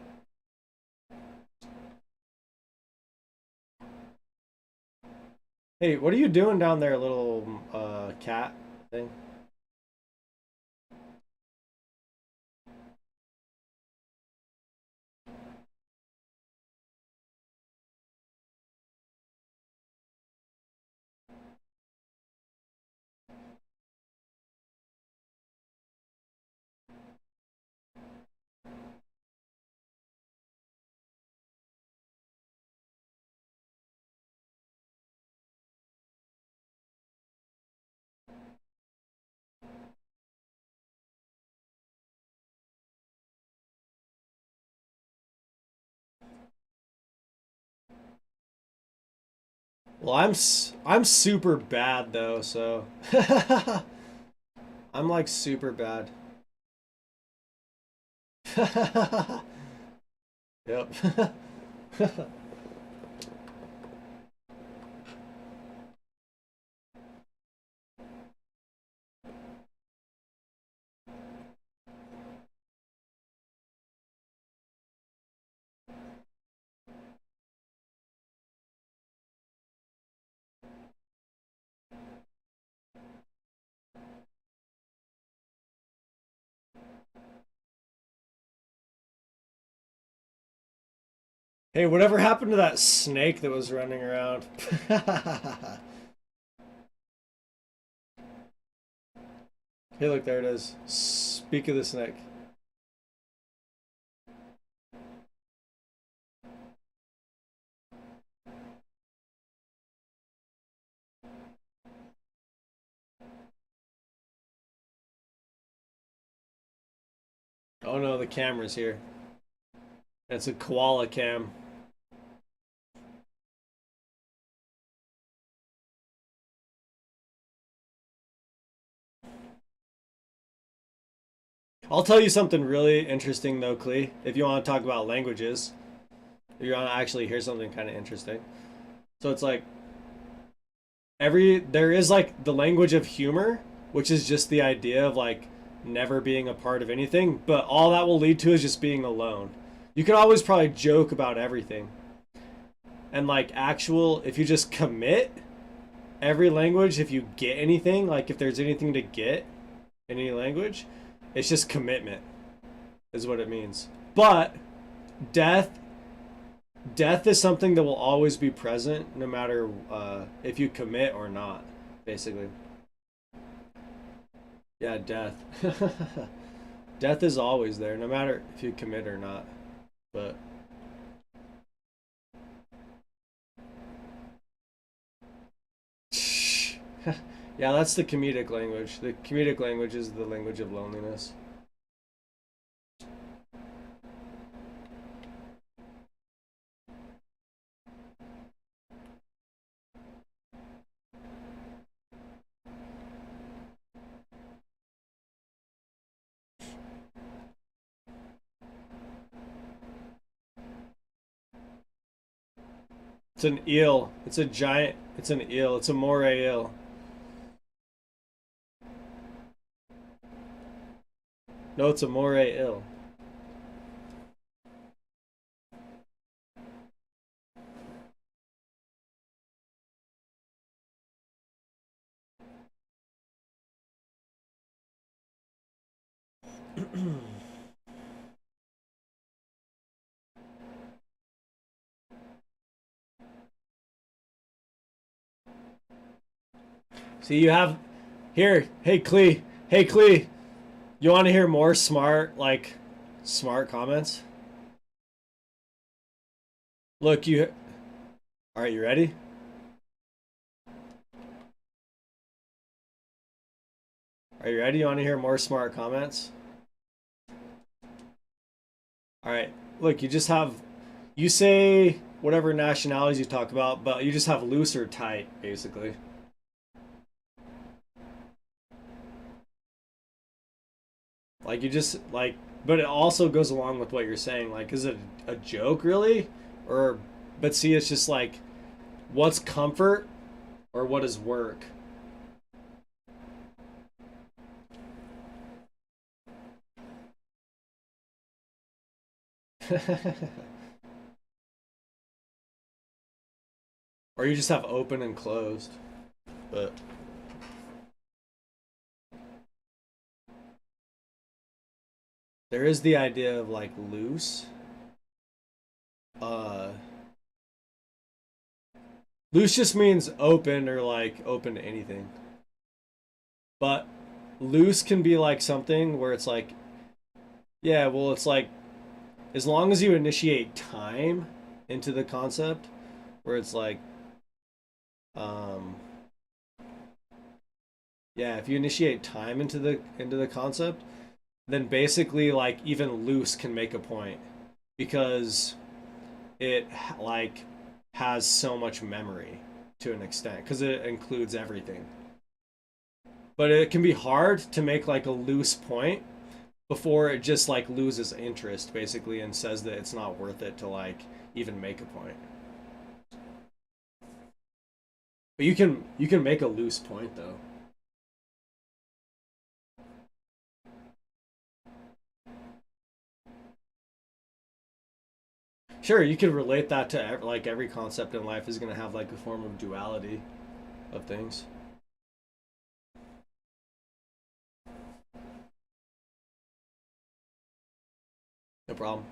A: Hey, what are you doing down there, little cat thing? Well, I'm super bad though, so I'm like super bad. Yep. Hey, whatever happened to that snake that was running around? Hey, look, there it is. Speak of the snake. Oh no, the camera's here. It's a koala cam. I'll tell you something really interesting though, Klee, if you want to talk about languages. If you want to actually hear something kind of interesting. So it's like there is like the language of humor, which is just the idea of like never being a part of anything, but all that will lead to is just being alone. You can always probably joke about everything. And like actual, if you just commit every language, if you get anything, like if there's anything to get in any language, it's just commitment is what it means. But death death is something that will always be present no matter if you commit or not, basically. Yeah, death. Death is always there no matter if you commit or not. But yeah, that's the comedic language. The comedic language is the language of loneliness. It's an eel. It's a giant. It's an eel. It's a moray eel. No, it's a moray eel. See, you have here. Hey, Klee. Hey, Klee. You want to hear more smart comments? Look, you. All right, you ready? Are you ready? You want to hear more smart comments? All right. Look, you say whatever nationalities you talk about, but you just have loose or tight, basically. Like you just like, but it also goes along with what you're saying. Like, is it a joke really, or? But see, it's just like, what's comfort, or what is work? Or you just have open and closed. But there is the idea of like loose. Uh, Loose just means open or like open to anything. But loose can be like something where it's like, yeah, well, it's like as long as you initiate time into the concept, where it's like, um, yeah, if you initiate time into the concept, then basically like even loose can make a point because it like has so much memory to an extent because it includes everything. But it can be hard to make like a loose point before it just like loses interest basically and says that it's not worth it to like even make a point. But you can make a loose point though. Sure, you could relate that to like every concept in life is going to have like a form of duality of things. No problem.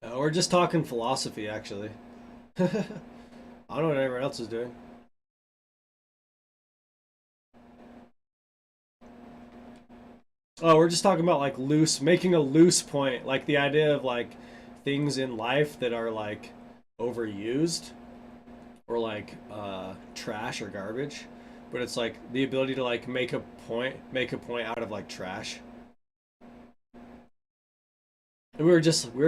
A: We're just talking philosophy actually. I don't know what everyone else is doing. Oh, we're just talking about like loose, making a loose point, like the idea of like things in life that are like overused or like trash or garbage, but it's like the ability to like make a point out of like trash. And we were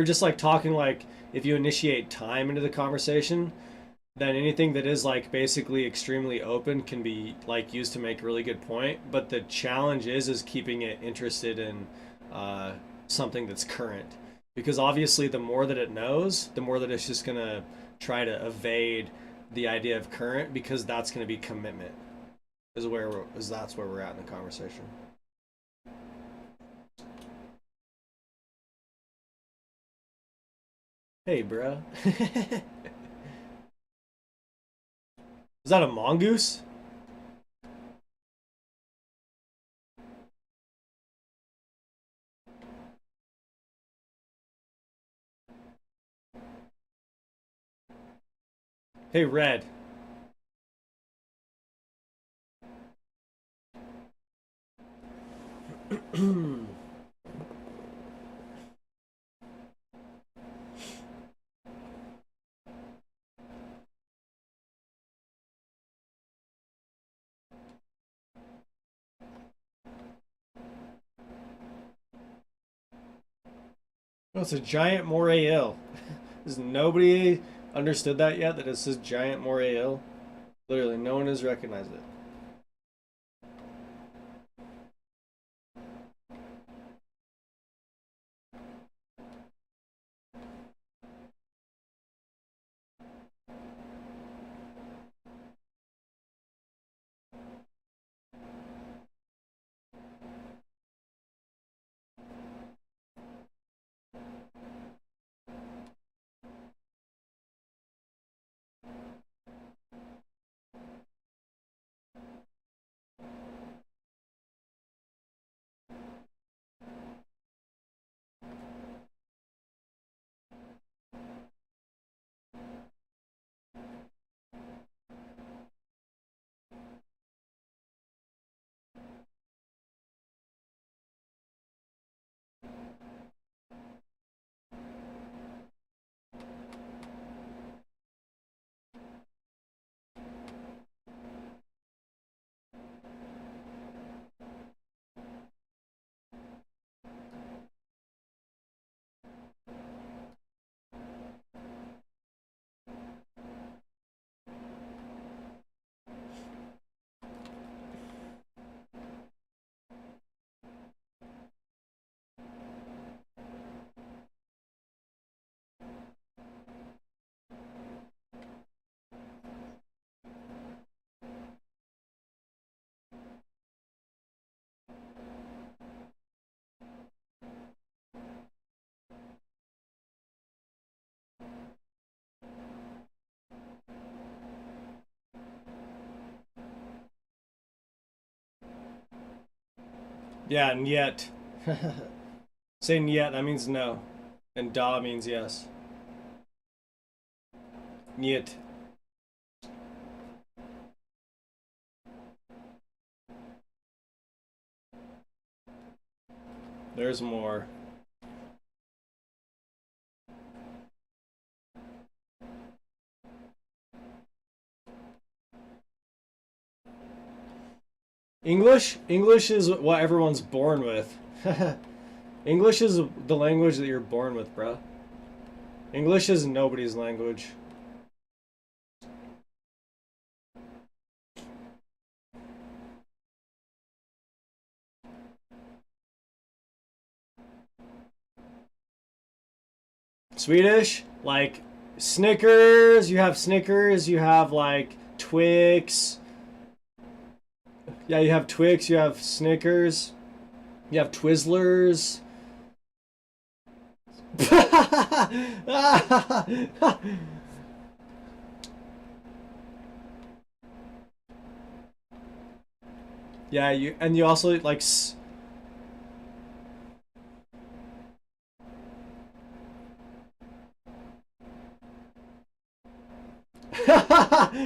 A: just like talking like if you initiate time into the conversation, then anything that is like basically extremely open can be like used to make a really good point. But the challenge is keeping it interested in uh, something that's current, because obviously the more that it knows, the more that it's just gonna try to evade the idea of current because that's gonna be commitment. Is that's where we're at in the conversation. Hey, bro. Is that a mongoose? Hey, Red. Oh, it's a giant moray eel. Has nobody understood that yet? That it's this giant moray eel? Literally, no one has recognized it. Yeah, niet. Say niet, that means no. And da means yes. Niet. There's more. English is what everyone's born with. English is the language that you're born with, bruh. English is nobody's language. Swedish, like Snickers, you have like Twix. Yeah, you have Twix, you have Snickers, you have Twizzlers. Yeah, you also like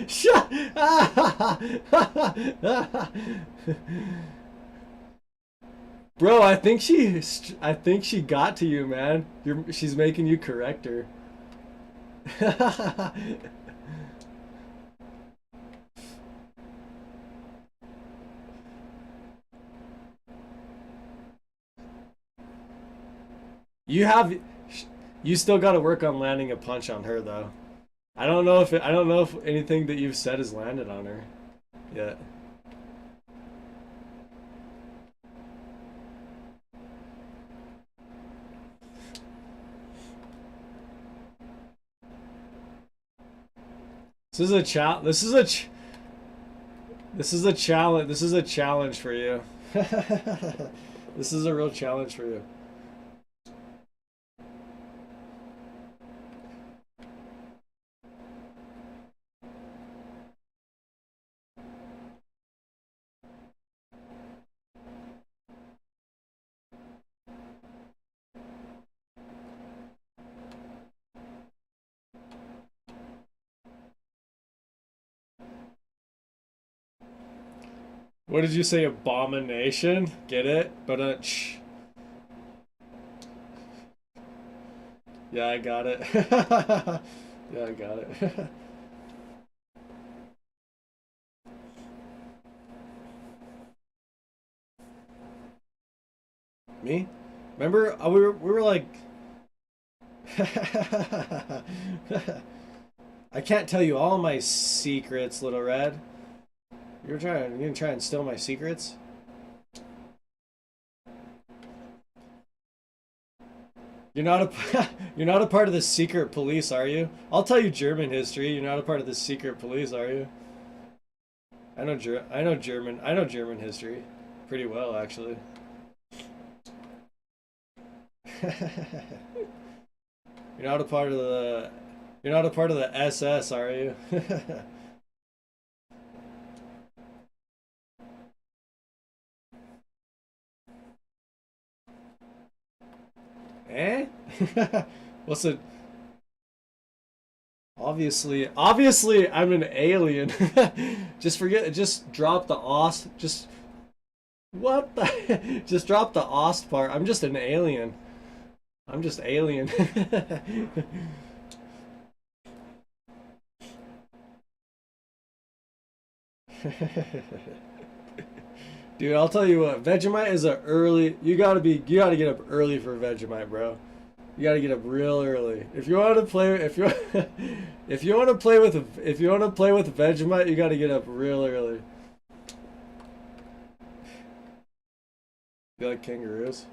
A: Shut. Bro, I think she got to you, man. She's making you correct her. You have you still got to work on landing a punch on her though. I don't know if anything that you've said has landed on her yet. This is a challenge. This is a challenge. This is a challenge for you. This is a real challenge for you. What did you say? Abomination? Get it? But yeah, I got it. Yeah, I got it. Me? Remember, we were like. I can't tell you all my secrets, Little Red. You're gonna try and steal my secrets? You're not a you're not a part of the secret police, are you? I'll tell you German history. You're not a part of the secret police, are you? I know German history pretty well, actually. You're not a part of the you're not a part of the SS, are you? Eh? What's the Obviously I'm an alien. Just drop the os just what the just drop the ost part. I'm just an alien. I'm just alien. Dude, I'll tell you what, Vegemite is a early you gotta get up early for Vegemite, bro. You gotta get up real early. If you want to play if you want to play with Vegemite, you gotta get up real early. You like kangaroos?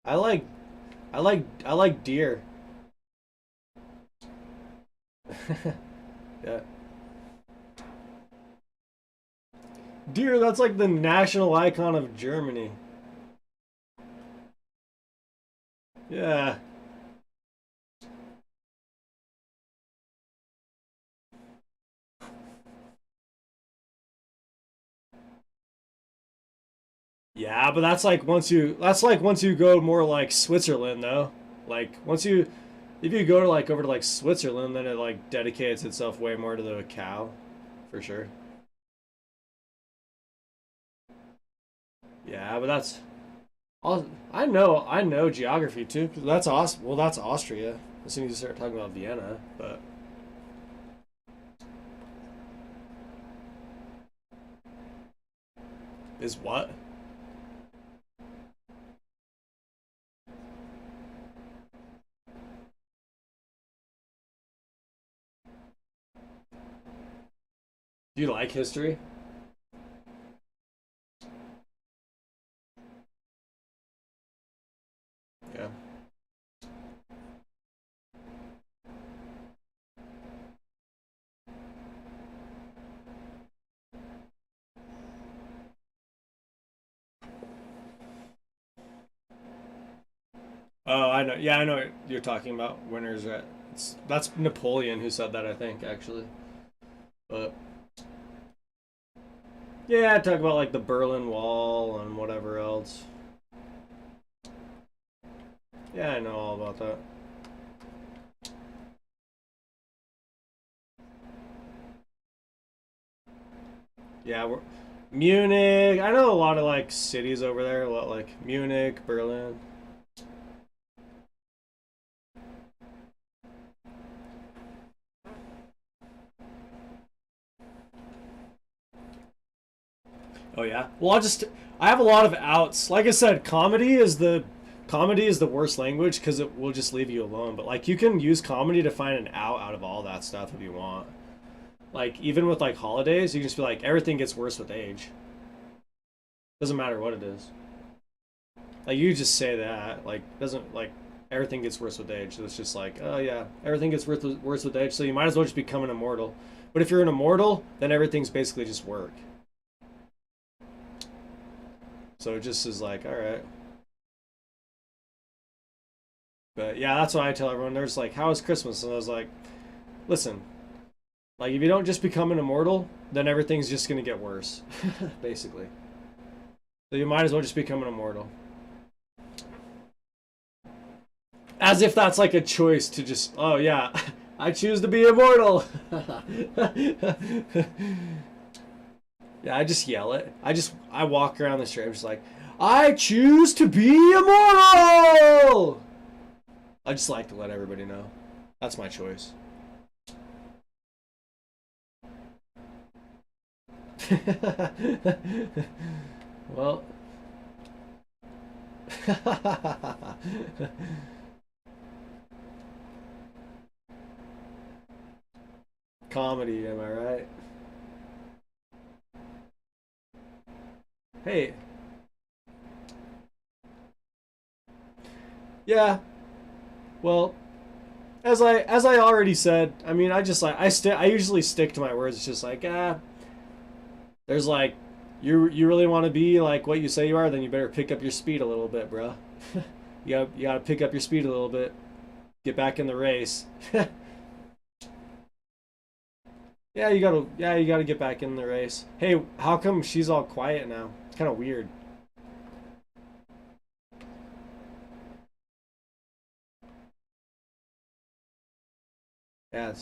A: I like I like deer. Yeah. Deer, that's like the national icon of Germany. Yeah. Yeah, but that's like once you go more like Switzerland though. Like once you if you go to like over to like Switzerland, then it like dedicates itself way more to the cow, for sure. Yeah, but I know geography too. 'Cause that's well, that's Austria. As soon as you start talking about Vienna, but is what? Do you like history? Yeah. Oh, I know. Yeah, I know what you're talking about. Winners at. That's Napoleon who said that, I think, actually. But yeah, talk about like the Berlin Wall and whatever else. Yeah, I know all about that. Yeah, we're Munich. I know a lot of like cities over there. A lot like Munich, Berlin. Oh yeah. Well, I have a lot of outs. Like I said, comedy is the worst language because it will just leave you alone. But like you can use comedy to find an out of all that stuff if you want. Like even with like holidays, you can just be like everything gets worse with age. Doesn't matter what it is. Like you just say that. Like doesn't like everything gets worse with age. So it's just like, oh yeah, everything gets worse with age. So you might as well just become an immortal. But if you're an immortal, then everything's basically just work. So it just is like, all right. But yeah, that's what I tell everyone. There's like, how is Christmas? And I was like, listen, like if you don't just become an immortal, then everything's just gonna get worse, basically. So you might as well just become an immortal. As if that's like a choice to just, oh yeah, I choose to be immortal. Yeah, I just yell it. I walk around the street. I'm just like, I choose to be immortal. I just like to let everybody know. That's my choice. Well, comedy, am I right? Hey, yeah. Well, as I already said, I mean, I just like I usually stick to my words. It's just like there's like you really want to be like what you say you are, then you better pick up your speed a little bit, bro. You gotta pick up your speed a little bit. Get back in the race. Yeah, you gotta get back in the race. Hey, how come she's all quiet now? It's kind of weird. Yeah.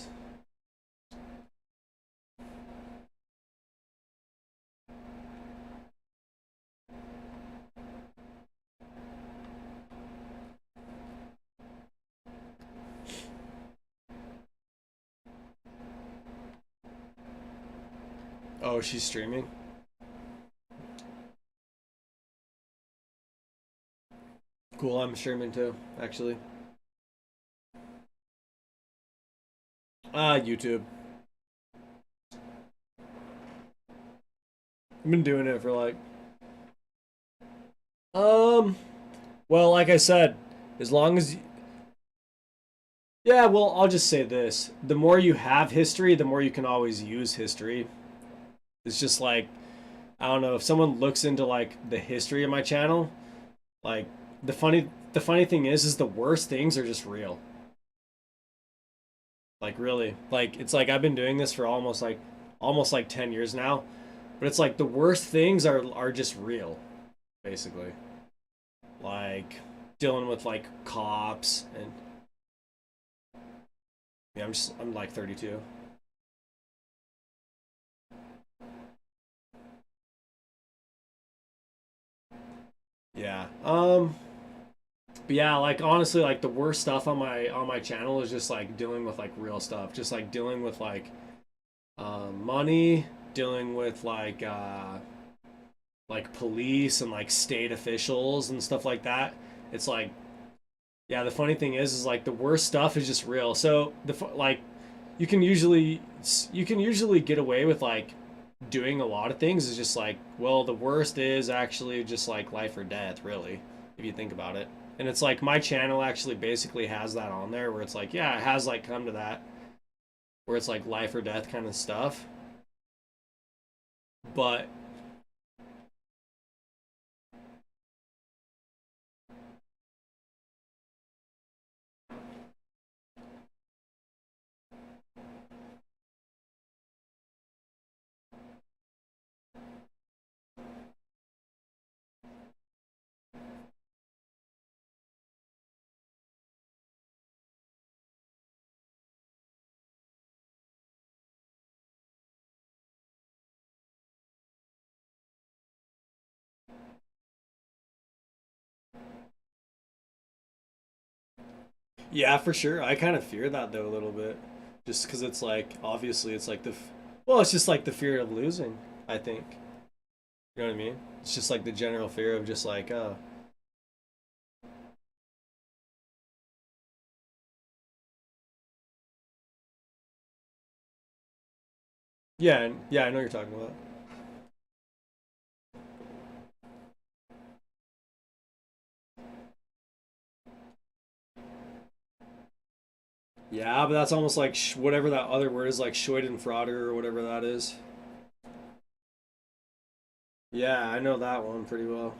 A: Oh, she's streaming. Cool. I'm streaming too, actually. YouTube. I've been doing it for like um. Well, like I said, as long as yeah, well, I'll just say this: the more you have history, the more you can always use history. It's just like I don't know if someone looks into like the history of my channel, like the funny thing is the worst things are just real. Like really, like it's like I've been doing this for almost like 10 years now, but it's like the worst things are just real, basically. Like dealing with like cops and yeah, I'm like 32. Yeah. But yeah, like honestly, like the worst stuff on my channel is just like dealing with like real stuff, just like dealing with like money, dealing with like police and like state officials and stuff like that. It's like yeah, the funny thing is like the worst stuff is just real. So like you can usually you can usually get away with like doing a lot of things. Is just like well the worst is actually just like life or death really if you think about it. And it's like my channel actually basically has that on there where it's like yeah it has like come to that where it's like life or death kind of stuff. But yeah, for sure. I kind of fear that though a little bit, just because it's like obviously it's like well, it's just like the fear of losing. I think you know what I mean. It's just like the general fear of just like yeah, yeah, I know what you're talking about. Yeah, but that's almost like whatever that other word is, like Schadenfreude or whatever that is. Yeah, I know that one pretty well.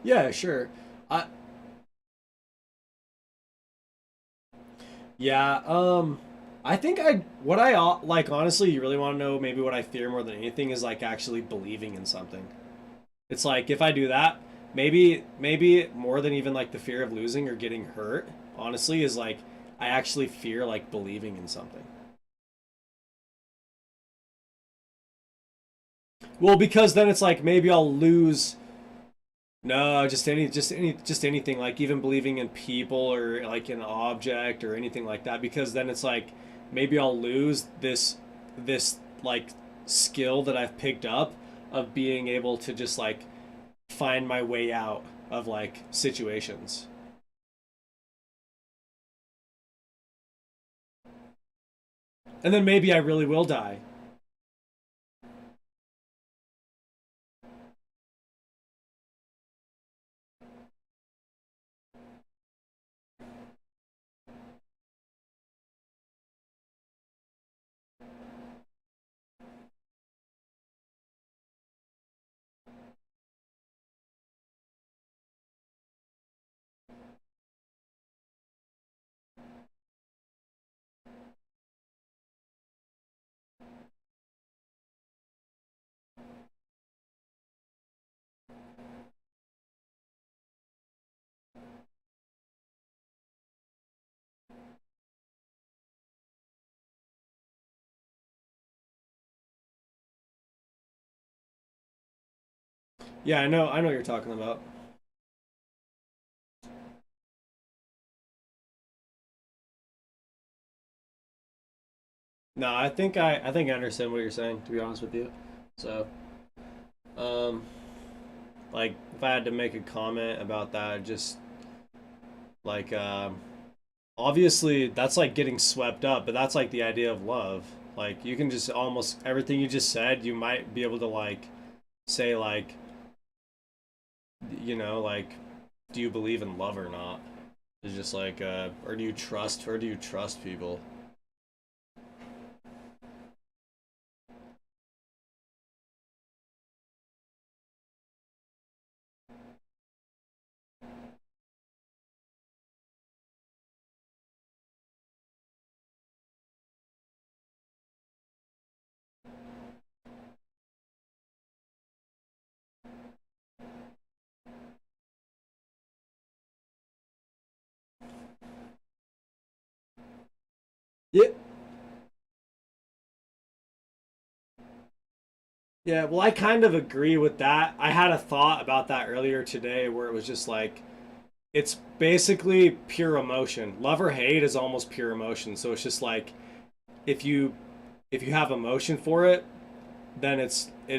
A: Yeah, sure. I yeah, I think I what I like honestly, you really want to know maybe what I fear more than anything is like actually believing in something. It's like if I do that, maybe more than even like the fear of losing or getting hurt, honestly, is like I actually fear like believing in something. Well, because then it's like maybe I'll lose. No, just anything like even believing in people or like an object or anything like that because then it's like maybe I'll lose this like skill that I've picked up of being able to just like find my way out of like situations. And then maybe I really will die. Yeah, I know what you're talking about. No, I think I understand what you're saying, to be honest with you. So, um, like if I had to make a comment about that, just like obviously that's like getting swept up, but that's like the idea of love. Like you can just almost everything you just said, you might be able to like say like like do you believe in love or not? It's just like, or do you trust people? Yeah, yeah. Well, I kind of agree with that. I had a thought about that earlier today, where it was just like it's basically pure emotion. Love or hate is almost pure emotion. So it's just like if you if you have emotion for it, then it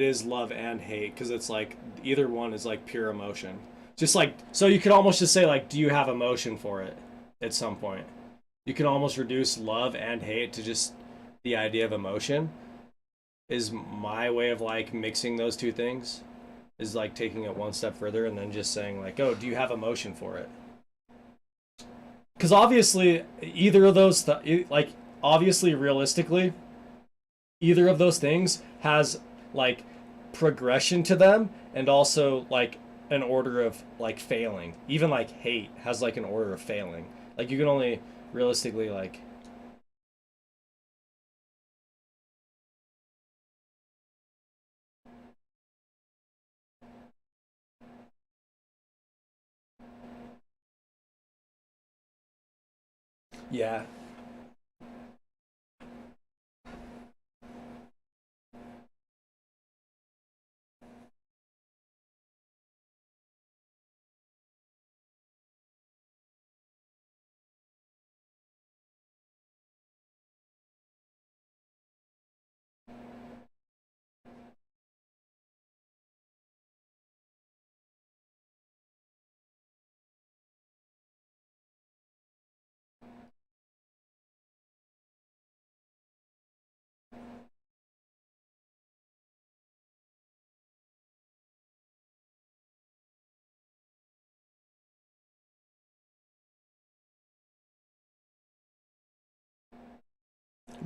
A: is love and hate because it's like either one is like pure emotion. Just like so you could almost just say like do you have emotion for it at some point? You can almost reduce love and hate to just the idea of emotion is my way of like mixing those two things is like taking it one step further and then just saying like oh do you have emotion for it because obviously either of those like obviously realistically either of those things has like progression to them and also like an order of like failing. Even like hate has like an order of failing. Like you can only realistically like yeah.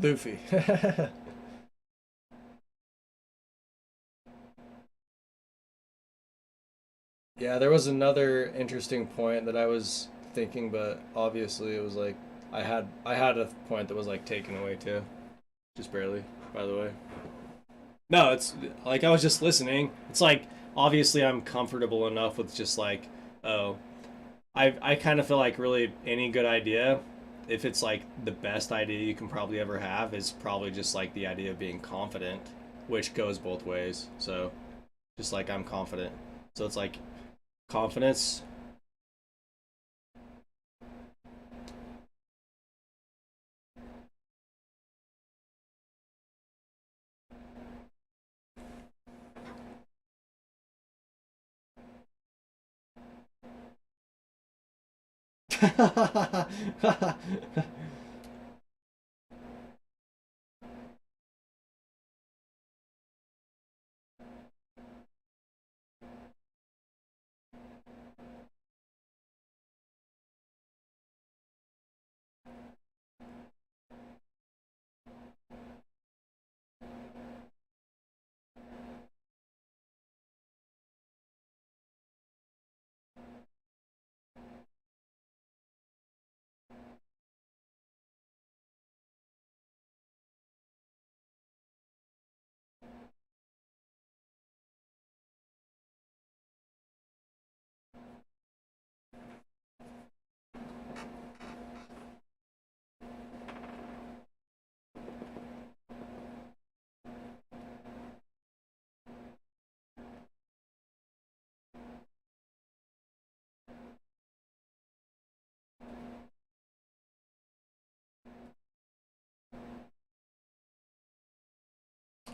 A: Luffy. Yeah, there was another interesting point that I was thinking, but obviously it was like I had a point that was like taken away too, just barely. By the way, no, it's like I was just listening. It's like obviously I'm comfortable enough with just like oh I kind of feel like really any good idea, if it's like the best idea you can probably ever have, is probably just like the idea of being confident, which goes both ways. So just like I'm confident, so it's like confidence.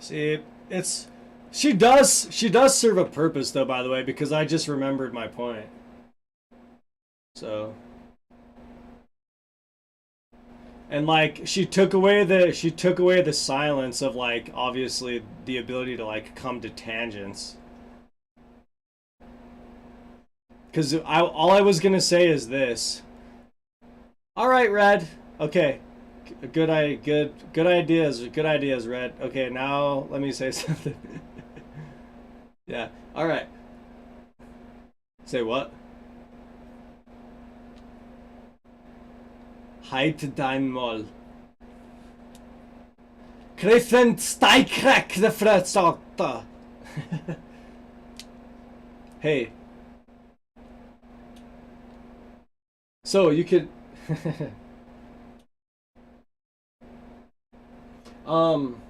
A: See, it's she does serve a purpose though, by the way, because I just remembered my point. So and like she took away the silence of like obviously the ability to like come to tangents. Because all I was gonna say is this: All right, Red. Okay. Good ideas. Good ideas, Red. Okay, now let me say something. Yeah. All right. Say what? Halt dein Maul. Griffen Steikrek the Fredsakta. Hey, so you could um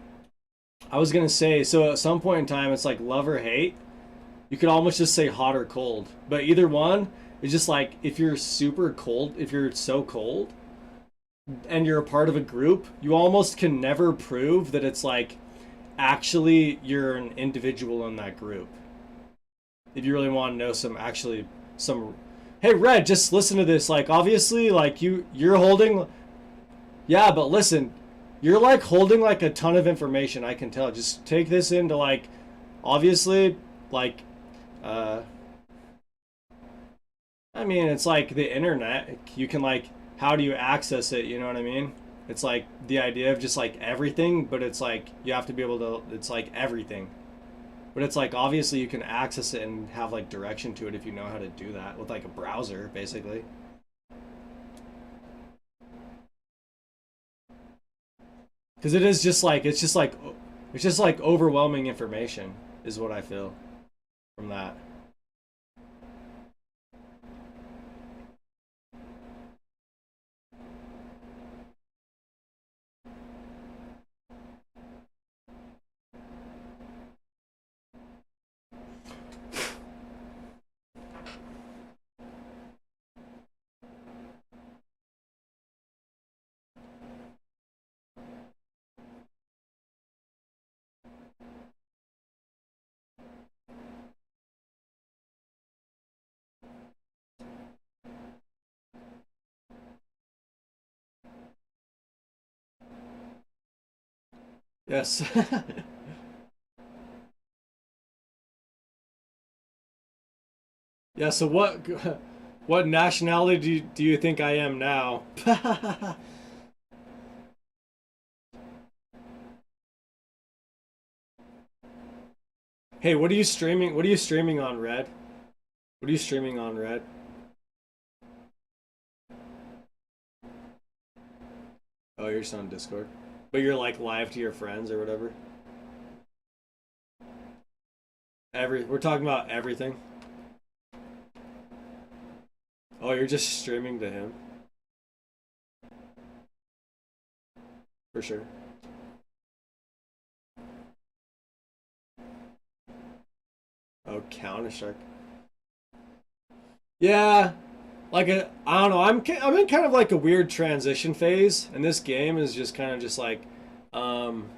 A: I was gonna say, so at some point in time it's like love or hate. You could almost just say hot or cold. But either one is just like if you're super cold, if you're so cold and you're a part of a group, you almost can never prove that it's like actually you're an individual in that group. If you really want to know some hey Red, just listen to this. Like obviously like you're holding yeah, but listen, you're like holding like a ton of information, I can tell. Just take this into like obviously like uh I mean, it's like the internet. You can like how do you access it, you know what I mean? It's like the idea of just like everything, but it's like you have to be able to it's like everything. But it's like obviously you can access it and have like direction to it if you know how to do that with like a browser basically. Cuz it is just like it's just like overwhelming information is what I feel from that. Yes. Yeah, so what nationality do you think I am now? Hey, what are you streaming? What are you streaming on, Red? What are you streaming on, Red? Oh, you're just on Discord. But you're like live to your friends or whatever. We're talking about everything. Oh, you're just streaming to him for sure. Oh, Counter Strike. Yeah, I don't know. I'm in kind of like a weird transition phase, and this game is just kind of just like, um,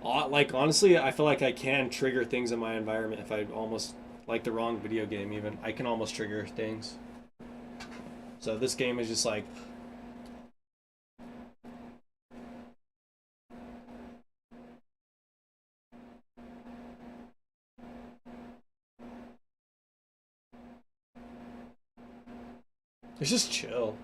A: like honestly, I feel like I can trigger things in my environment if I almost like the wrong video game. Even I can almost trigger things. So this game is just like it's just chill.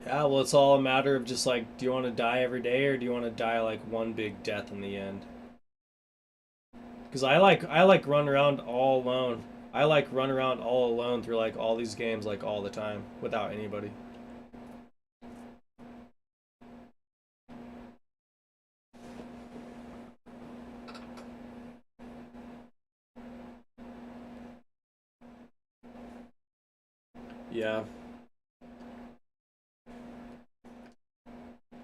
A: Yeah, well, it's all a matter of just like, do you want to die every day or do you want to die like one big death in the end? Because I like run around all alone. I like run around all alone through like all these games like all the time without anybody. Yeah.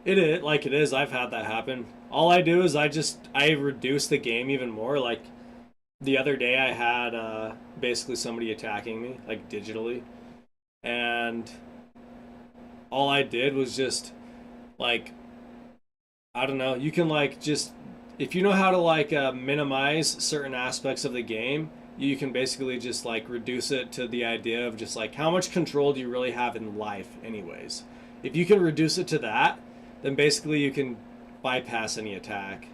A: It is like it is. I've had that happen. All I do is I reduce the game even more. Like the other day, I had basically somebody attacking me like digitally, and all I did was just like I don't know. You can like just if you know how to like minimize certain aspects of the game, you can basically just like reduce it to the idea of just like how much control do you really have in life, anyways. If you can reduce it to that, then basically you can bypass any attack.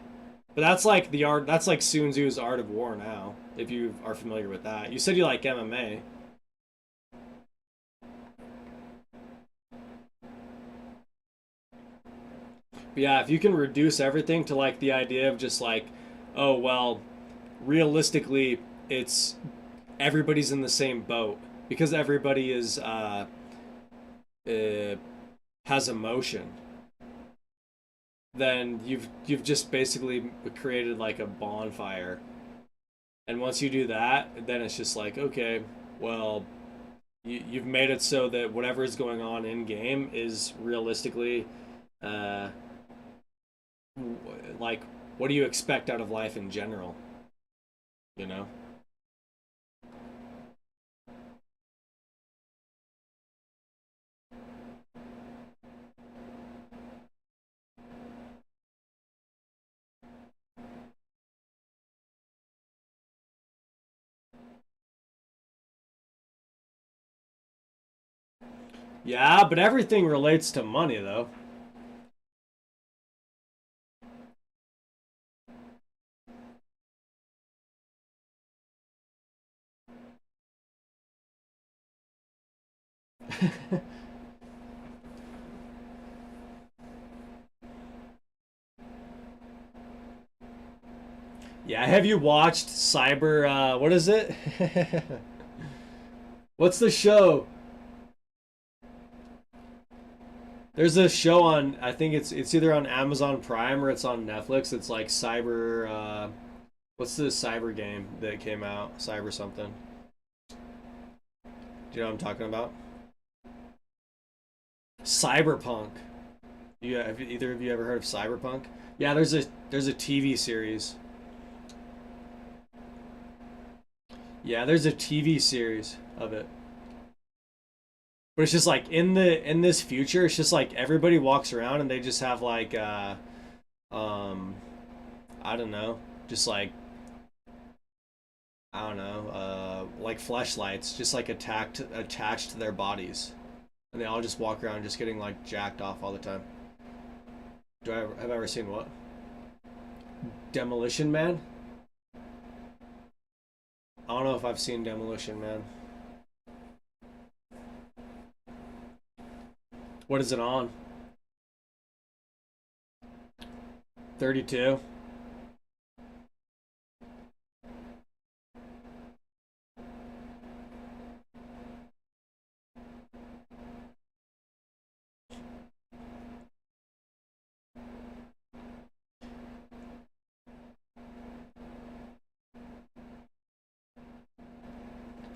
A: But that's like the art. That's like Sun Tzu's Art of War now. If you are familiar with that, you said you like MMA. But yeah, if you can reduce everything to like the idea of just like, oh well, realistically, it's everybody's in the same boat because everybody is uh has emotion. Then you've just basically created like a bonfire. And once you do that, then it's just like, okay, well, you've made it so that whatever is going on in game is realistically uh, like what do you expect out of life in general, you know? Yeah, but everything relates to money though. Yeah, have you watched Cyber what is it? What's the show? There's a show on I think it's either on Amazon Prime or it's on Netflix. It's like cyber what's the cyber game that came out? Cyber something. Do you know what I'm talking about? Cyberpunk. You have either of you ever heard of Cyberpunk? Yeah, there's a TV series. Yeah, there's a TV series of it. But it's just like in this future, it's just like everybody walks around and they just have like um I don't know, just like I don't know, like fleshlights just like attached to their bodies. And they all just walk around just getting like jacked off all the time. Have I ever seen what? Demolition Man? I don't know if I've seen Demolition Man. What is it on? 32.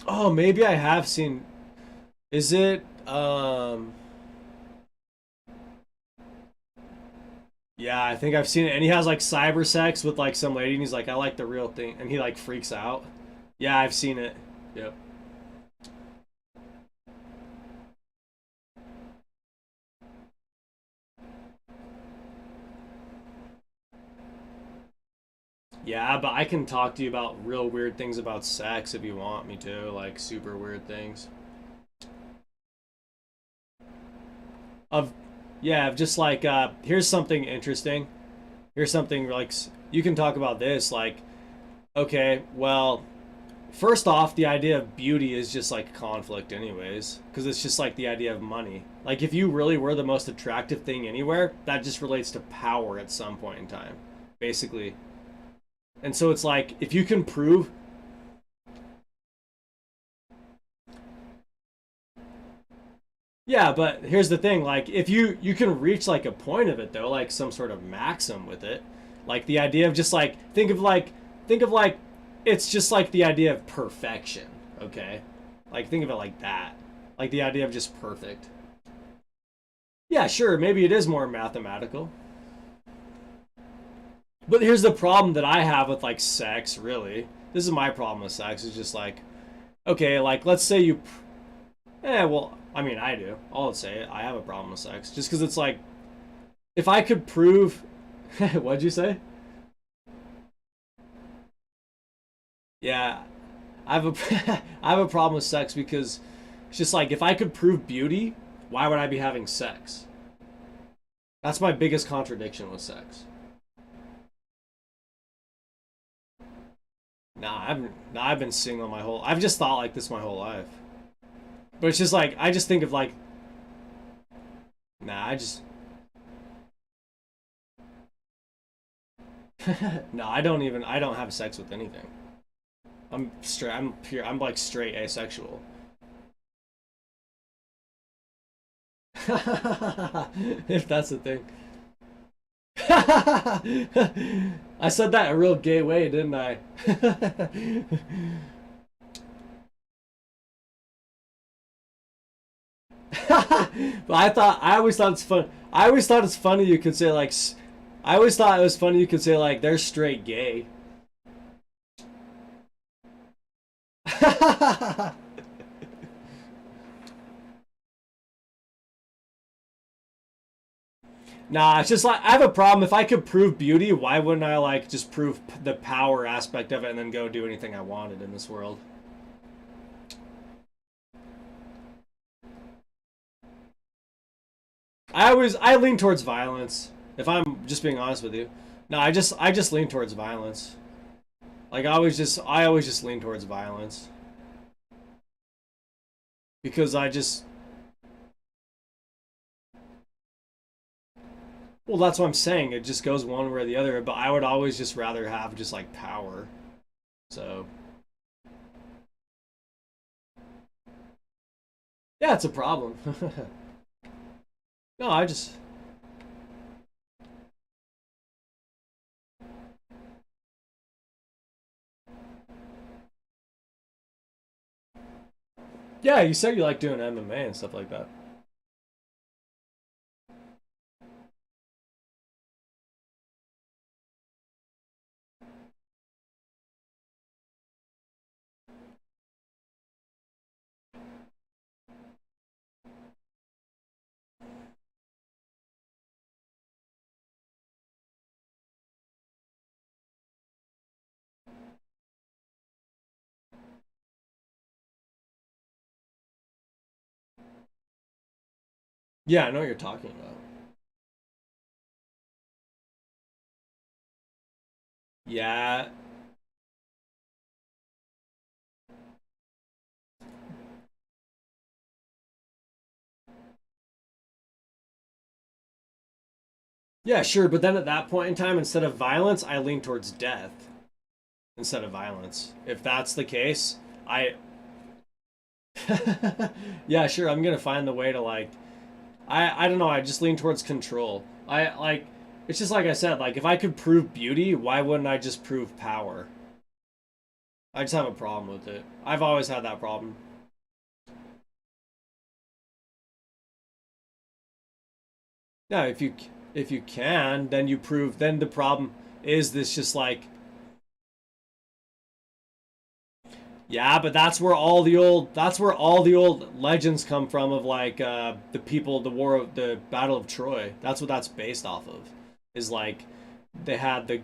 A: Oh, maybe I have seen. Is it yeah, I think I've seen it and he has like cyber sex with like some lady and he's like I like the real thing and he like freaks out. Yeah, I've seen it. Yep. Yeah, but I can talk to you about real weird things about sex if you want me to, like super weird things. Of yeah, of just like here's something interesting. Here's something like you can talk about this like okay, well, first off, the idea of beauty is just like conflict anyways, because it's just like the idea of money. Like if you really were the most attractive thing anywhere, that just relates to power at some point in time, basically. And so it's like if you can prove yeah, but here's the thing, like if you can reach like a point of it though, like some sort of maxim with it. Like the idea of just like think of like it's just like the idea of perfection, okay? Like think of it like that. Like the idea of just perfect. Yeah, sure, maybe it is more mathematical. But here's the problem that I have with like sex, really. This is my problem with sex. Is just like, okay, like let's say you, well, I mean, I do. I'll say I have a problem with sex, just because it's like, if I could prove, what'd you say? Yeah, I have a, I have a problem with sex because it's just like if I could prove beauty, why would I be having sex? That's my biggest contradiction with sex. I've been single my whole. I've just thought like this my whole life. But it's just like I just think of like, I just no, I don't have sex with anything. I'm straight. I'm pure. I'm like straight asexual. If that's the thing. I said that a real gay way, didn't I? But I always thought it's fun. I always thought it's funny you could say like, I always thought it was funny you could say like they're straight gay. Nah, it's just like I have a problem. If I could prove beauty, why wouldn't I like just prove the power aspect of it and then go do anything I wanted in this world? I lean towards violence. If I'm just being honest with you, no, I just lean towards violence. Like I always just lean towards violence because I just well that's what I'm saying. It just goes one way or the other. But I would always just rather have just like power. So yeah, it's a problem. No, I just yeah. You said you like doing MMA and stuff like that. Yeah, I know what you're talking about. Yeah, yeah, sure. But then at that point in time, instead of violence, I lean towards death instead of violence. If that's the case, I yeah, sure. I'm gonna find the way to like I don't know. I just lean towards control. I like it's just like I said. Like if I could prove beauty, why wouldn't I just prove power? I just have a problem with it. I've always had that problem. Yeah, if you can, then you prove. Then the problem is this just like yeah, but that's where all the old legends come from of like the people the war of the Battle of Troy. That's what that's based off of. Is like they had the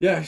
A: yeah,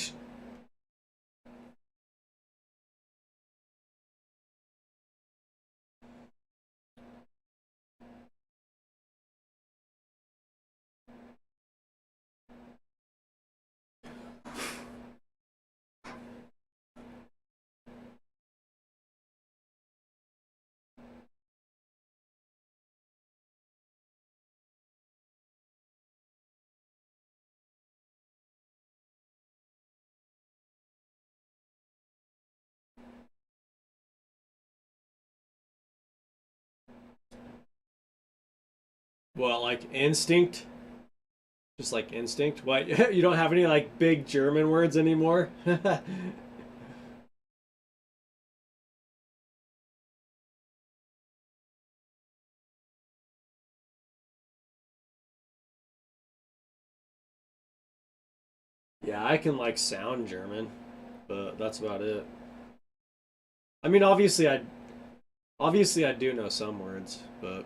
A: Well, like instinct, just like instinct. What? You don't have any like big German words anymore? Yeah, I can like sound German, but that's about it. I mean, obviously I do know some words, but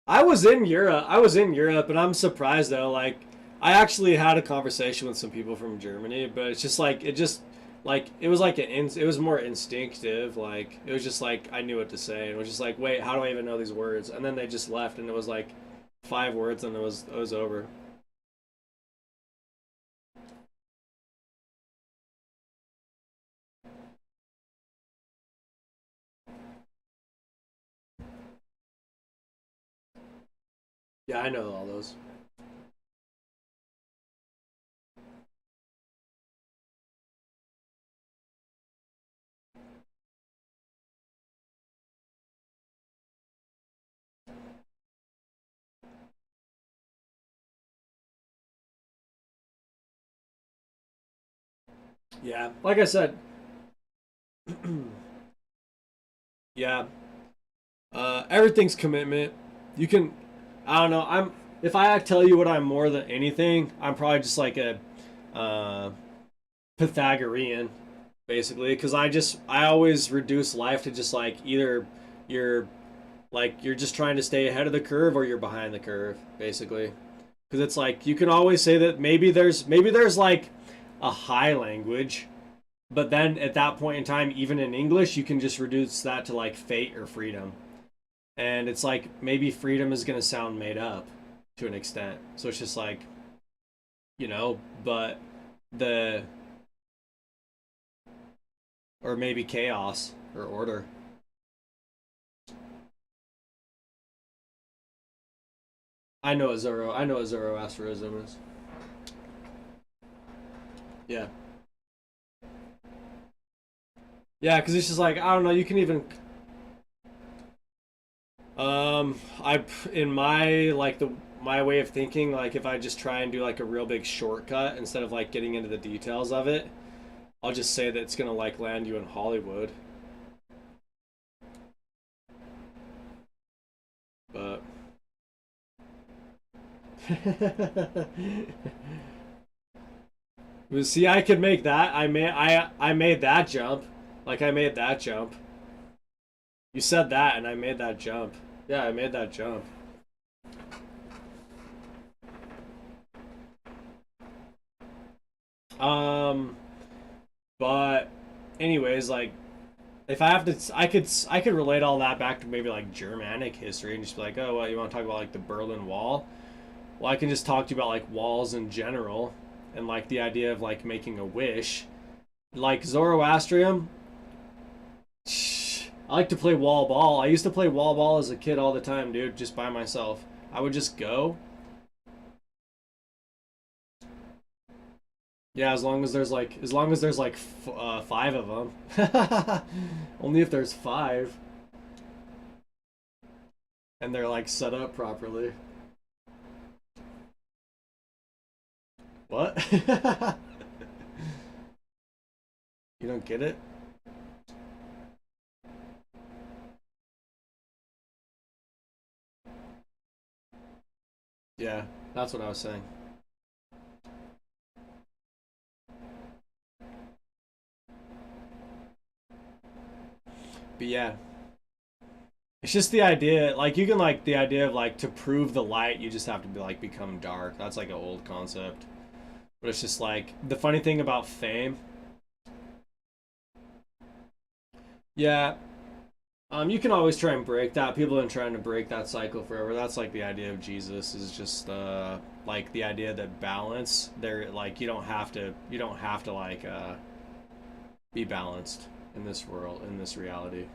A: I was in Europe. I was in Europe, and I'm surprised though. Like, I actually had a conversation with some people from Germany, but it's just like it was like it was more instinctive. Like it was just like I knew what to say. It was just like, wait, how do I even know these words? And then they just left, and it was like 5 words, and it was over. Yeah, I know all those. Yeah, like I said, yeah, everything's commitment. You can, I don't know. If I tell you what I'm more than anything, I'm probably just like a uh, Pythagorean, basically, because I always reduce life to just like either you're you're just trying to stay ahead of the curve or you're behind the curve, basically. Because it's like you can always say that maybe there's like a high language, but then at that point in time, even in English, you can just reduce that to like fate or freedom. And it's like maybe freedom is going to sound made up to an extent. So it's just like, but the, or maybe chaos or order. I know what Zoroastrianism is. Yeah. Yeah, because it's just like, I don't know, you can even, I, in my, like, my way of thinking, like, if I just try and do, like, a real big shortcut instead of, like, getting into the details of it, I'll just say that it's gonna, like, land you in Hollywood. But, see, I could make that. I made that jump. Like I made that jump. You said that, and I made that jump. Yeah, I made that jump. Um, but anyways, like if I have to, I could relate all that back to maybe like Germanic history and just be like, oh, well, you want to talk about like the Berlin Wall? Well, I can just talk to you about like walls in general and like the idea of like making a wish. Like Zoroastrian, I like to play wall ball. I used to play wall ball as a kid all the time, dude, just by myself. I would just go. Yeah, as long as there's like 5 of them. Only if there's 5 and they're like set up properly. What? You don't get it? Yeah, that's what I was saying. But yeah, it's just the idea, like you can like the idea of like to prove the light, you just have to be like become dark. That's like an old concept. But it's just like the funny thing about fame. Yeah, you can always try and break that. People have been trying to break that cycle forever. That's like the idea of Jesus is just like the idea that balance. There, like you don't have to like be balanced in this world, in this reality.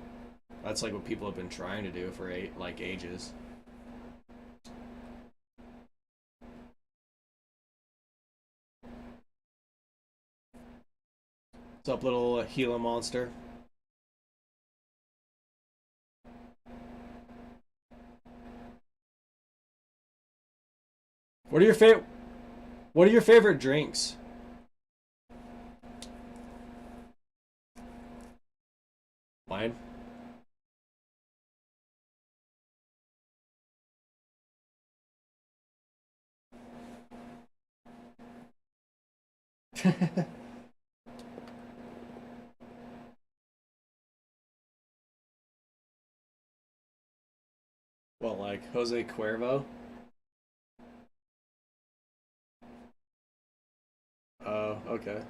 A: That's like what people have been trying to do for like ages. What's up, little Gila monster? What are your favorite? What are your favorite drinks? Mine. What, like Jose Cuervo? Oh, okay.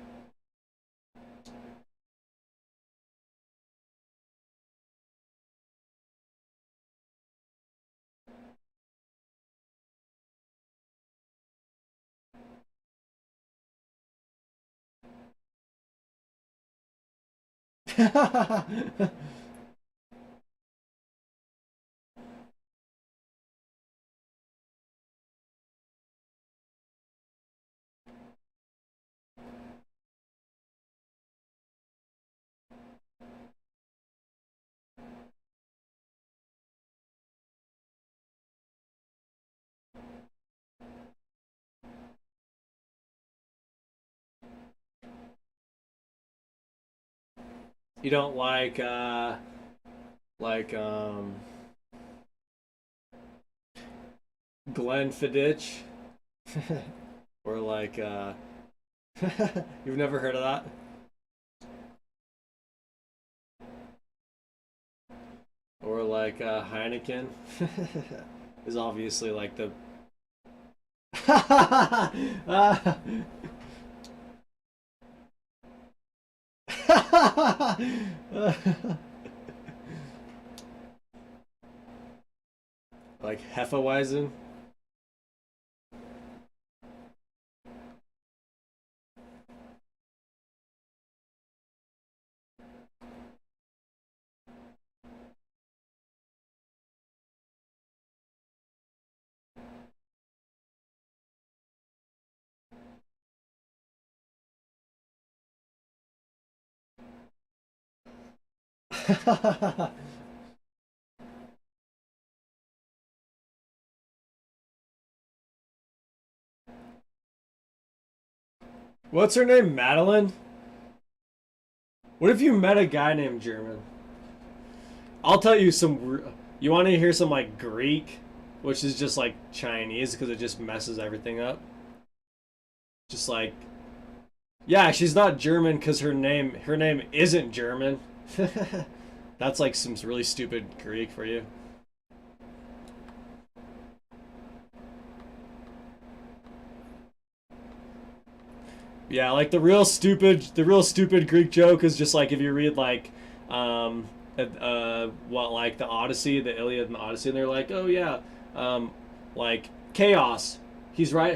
A: You don't like Glenn Fiddich or like you've never heard of that? Or like Heineken is obviously like the like Hefeweizen. What's her name? Madeline? What if you met a guy named German? I'll tell you some. You want to hear some like Greek, which is just like Chinese because it just messes everything up. Just like, yeah, she's not German because her name isn't German. That's like some really stupid Greek for you. Yeah, like the real stupid Greek joke is just like if you read like, what like the Odyssey, the Iliad and the Odyssey, and they're like, oh yeah, like chaos, he's right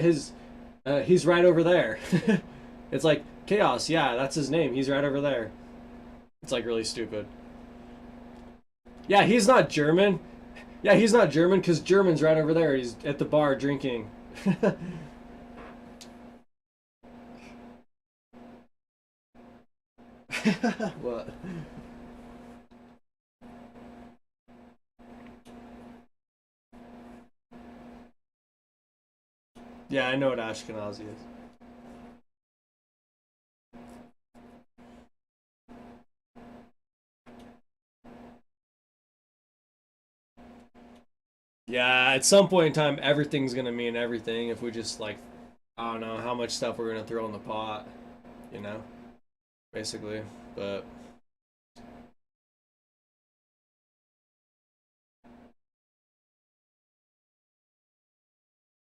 A: over there. It's like chaos, yeah, that's his name. He's right over there. It's like really stupid. Yeah, he's not German. Yeah, he's not German because German's right over there. He's at the bar drinking. What? Yeah, I know what Ashkenazi is. Yeah, at some point in time, everything's gonna mean everything if we just like, I don't know how much stuff we're gonna throw in the pot, you know, basically. But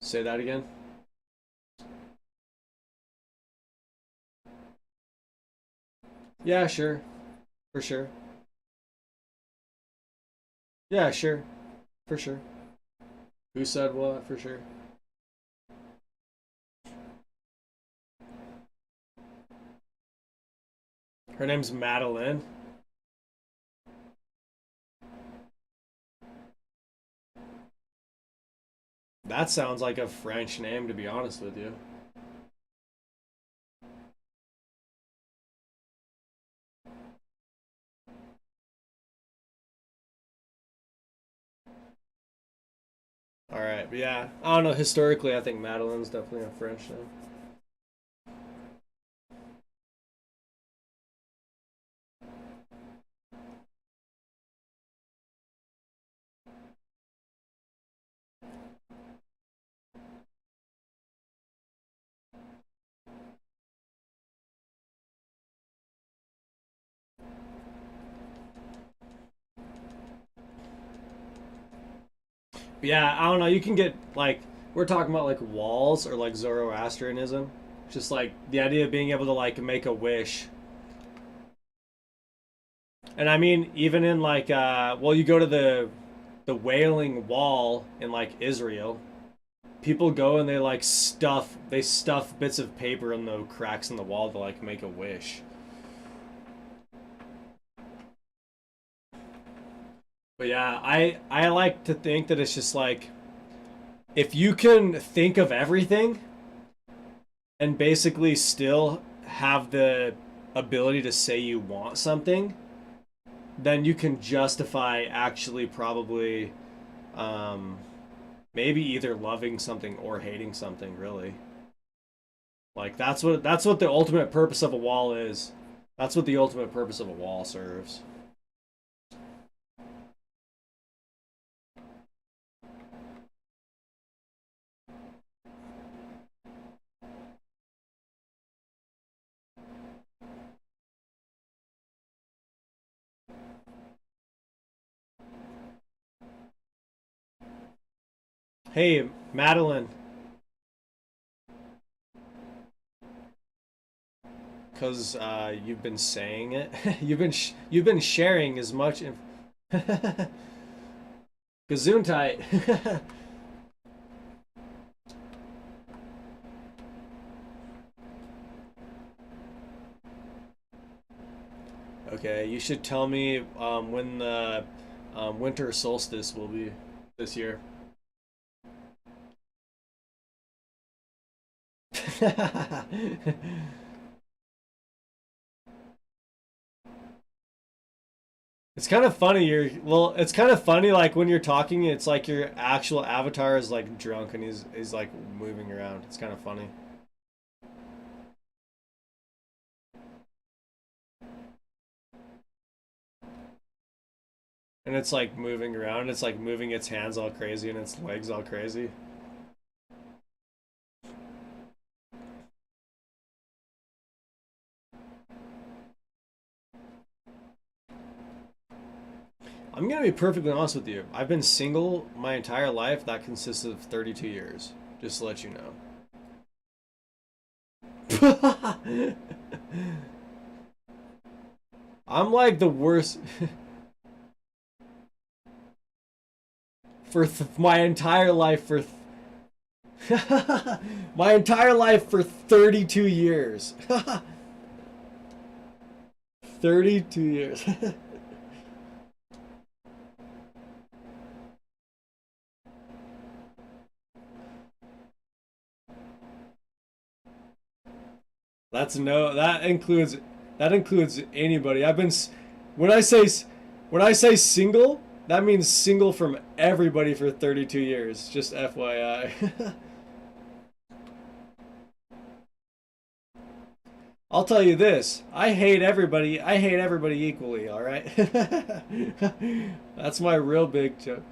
A: say that again. Yeah, sure, for sure. Yeah, sure, for sure. Who said what? For sure. Her name's Madeline. That sounds like a French name, to be honest with you. All right, but yeah, I don't know. Historically, I think Madeline's definitely a French name. But yeah, I don't know. You can get like we're talking about like walls or like Zoroastrianism, just like the idea of being able to like make a wish. And I mean, even in like, well, you go to the Wailing Wall in like Israel. People go and they stuff bits of paper in the cracks in the wall to like make a wish. But yeah, I like to think that it's just like if you can think of everything and basically still have the ability to say you want something, then you can justify actually probably um, maybe either loving something or hating something. Really, like that's what the ultimate purpose of a wall is. That's what the ultimate purpose of a wall serves. Hey, Madeline, because you've been saying it. You've been sharing as much. Gesundheit. Okay, you should tell me when the winter solstice will be this year. It's kind of funny. It's kind of funny. Like when you're talking, it's like your actual avatar is like drunk and he's like moving around. It's kind of funny. And it's like moving around. It's like moving its hands all crazy and its legs all crazy. I'm gonna be perfectly honest with you. I've been single my entire life. That consists of 32 years. Just to let you know. I'm like the worst for my entire life my entire life for 32 years. 32 years. That's no that includes anybody. When I say when I say single, that means single from everybody for 32 years. Just FYI. I'll tell you this. I hate everybody. I hate everybody equally, all right? That's my real big joke.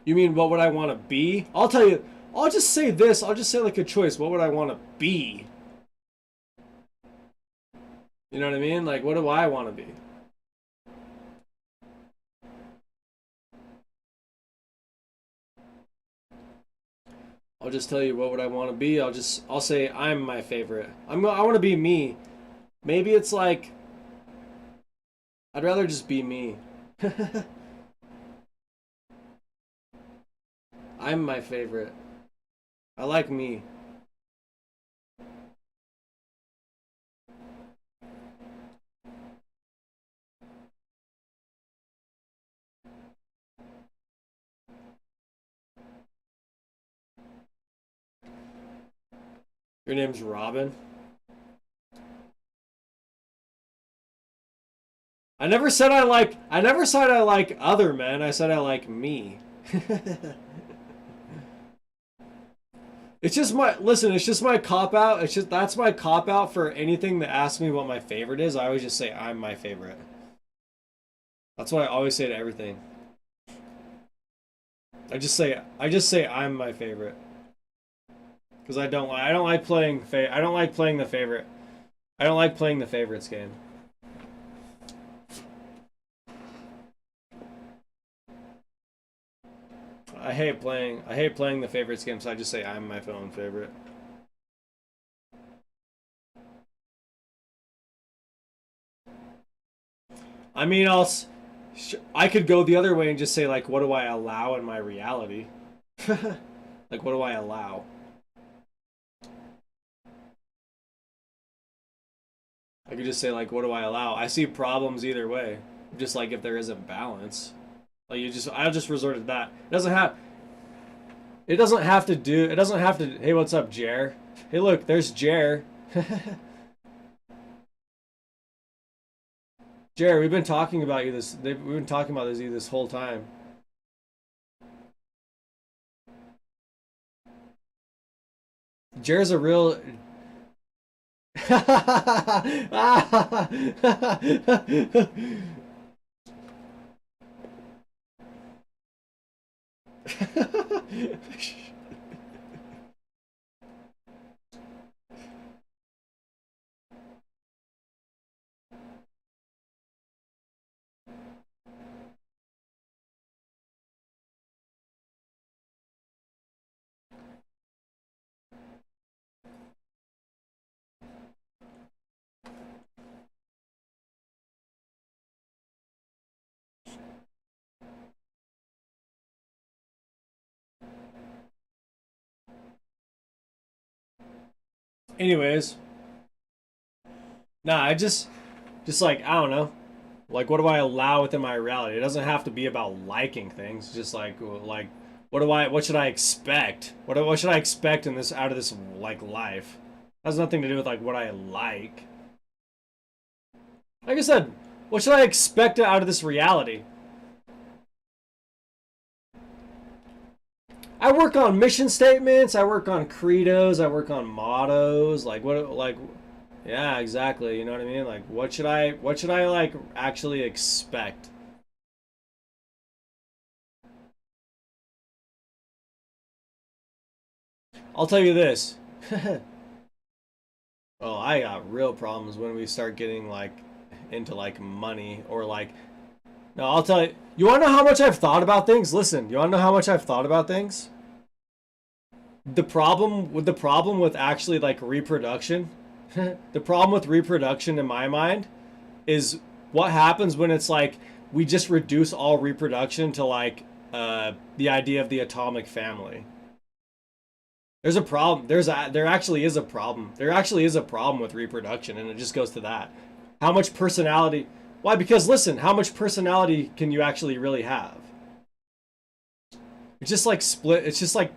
A: You mean what would I want to be? I'll tell you. I'll just say this. I'll just say like a choice. What would I want to be? You know what I mean? Like what do I want to be? I'll just tell you what would I want to be. I'll say I'm my favorite. I want to be me. Maybe it's like I'd rather just be me. I'm my favorite. I like me. Your name's Robin. I never said I like. I never said I like other men. I said I like me. It's just my listen. It's just my cop out. It's just that's my cop out for anything that asks me what my favorite is. I always just say I'm my favorite. That's what I always say to everything. I just say I'm my favorite because I don't like playing I don't like playing the favorite. I don't like playing the favorites game. I hate playing the favorites game, so I just say I'm my own favorite. I mean, I could go the other way and just say like, what do I allow in my reality? Like, what do I allow? I could just say like, what do I allow? I see problems either way. Just like if there isn't balance, like I'll just resort to that. It doesn't have to do. It doesn't have to. Hey, what's up, Jer? Hey, look, there's Jer. Jer, we've been talking about you we've been talking about you this whole time. Jer's a real. Anyways, nah, just like I don't know. Like, what do I allow within my reality? It doesn't have to be about liking things. Just like, what should I expect? What should I expect in this out of this like life? It has nothing to do with like what I like. Like I said, what should I expect out of this reality? I work on mission statements. I work on credos. I work on mottos. Like what? Like, yeah, exactly. You know what I mean? Like, what should I like actually expect? I'll tell you this. Oh, I got real problems when we start getting like into like money or like. No, I'll tell you. You want to know how much I've thought about things? Listen, you want to know how much I've thought about things? The problem with actually like reproduction, the problem with reproduction in my mind is what happens when it's like we just reduce all reproduction to like the idea of the atomic family. There's a problem. There actually is a problem. There actually is a problem with reproduction, and it just goes to that. How much personality? Why? Because listen, how much personality can you actually really have? It's just like split. It's just like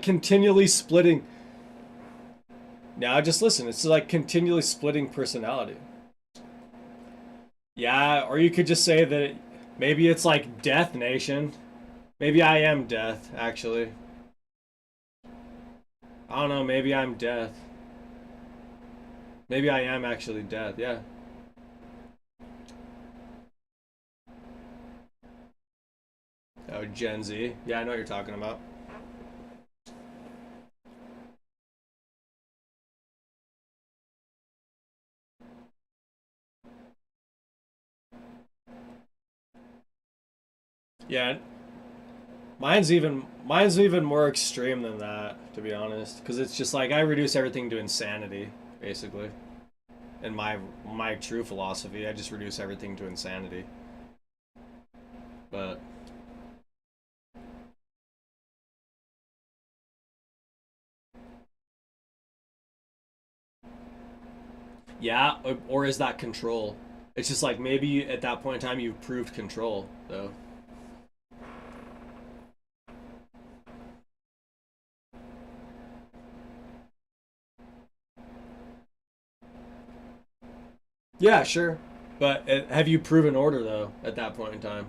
A: continually splitting. Now just listen. It's like continually splitting personality. Yeah, or you could just say that maybe it's like Death Nation. Maybe I am Death, actually. I don't know. Maybe I'm Death. Maybe I am actually Death. Yeah. Oh, Gen Z. Yeah, I know what you're talking about. Yeah, mine's even more extreme than that, to be honest. Because it's just like I reduce everything to insanity, basically. In my true philosophy, I just reduce everything to insanity. But yeah, or is that control? It's just like maybe at that point in time you've proved control, though. Yeah, sure. But have you proven order though at that point in time?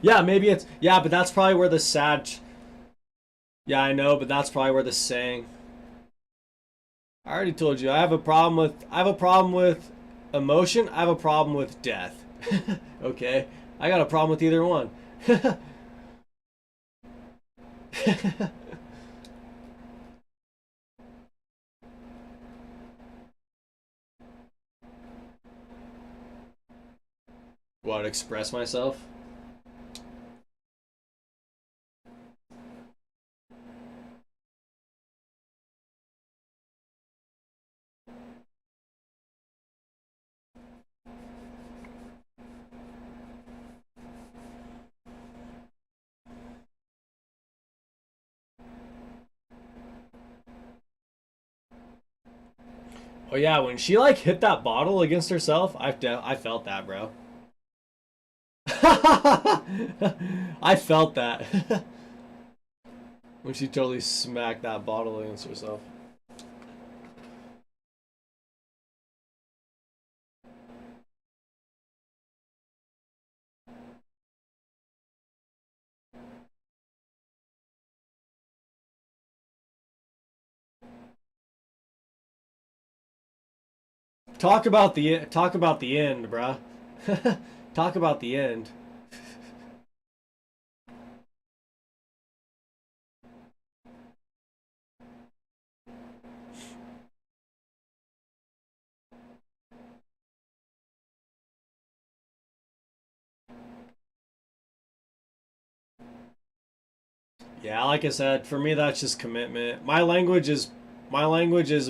A: Yeah, maybe it's yeah, but that's probably where the sad. Yeah, I know, but that's probably where the saying. I already told you I have a problem with emotion. I have a problem with death. Okay, I got a problem with either one. What, express myself? Oh yeah, when she like hit that bottle against herself, I felt that, bro. I felt that when she totally smacked that bottle against herself. Talk about the end, bruh. Talk about the end. Yeah, like I said, for me that's just commitment. My language is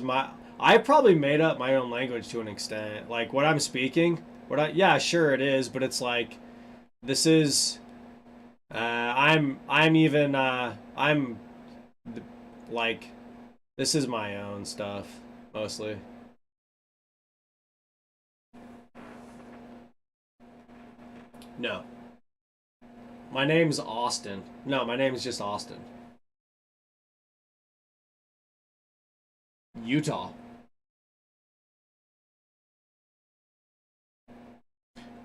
A: my I probably made up my own language to an extent. Like what I'm speaking, what I yeah, sure it is, but it's like this is I'm even I'm like this is my own stuff mostly. No. My name's Austin. No, my name is just Austin. Utah,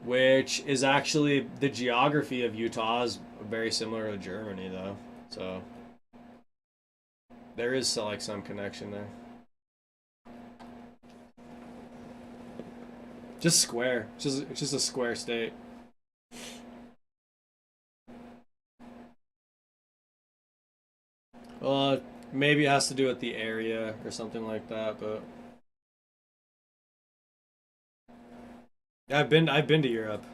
A: which is actually the geography of Utah is very similar to Germany though. So there is like some connection there. Just square. It's just a square state. Maybe it has to do with the area or something like that, but I've been to Europe.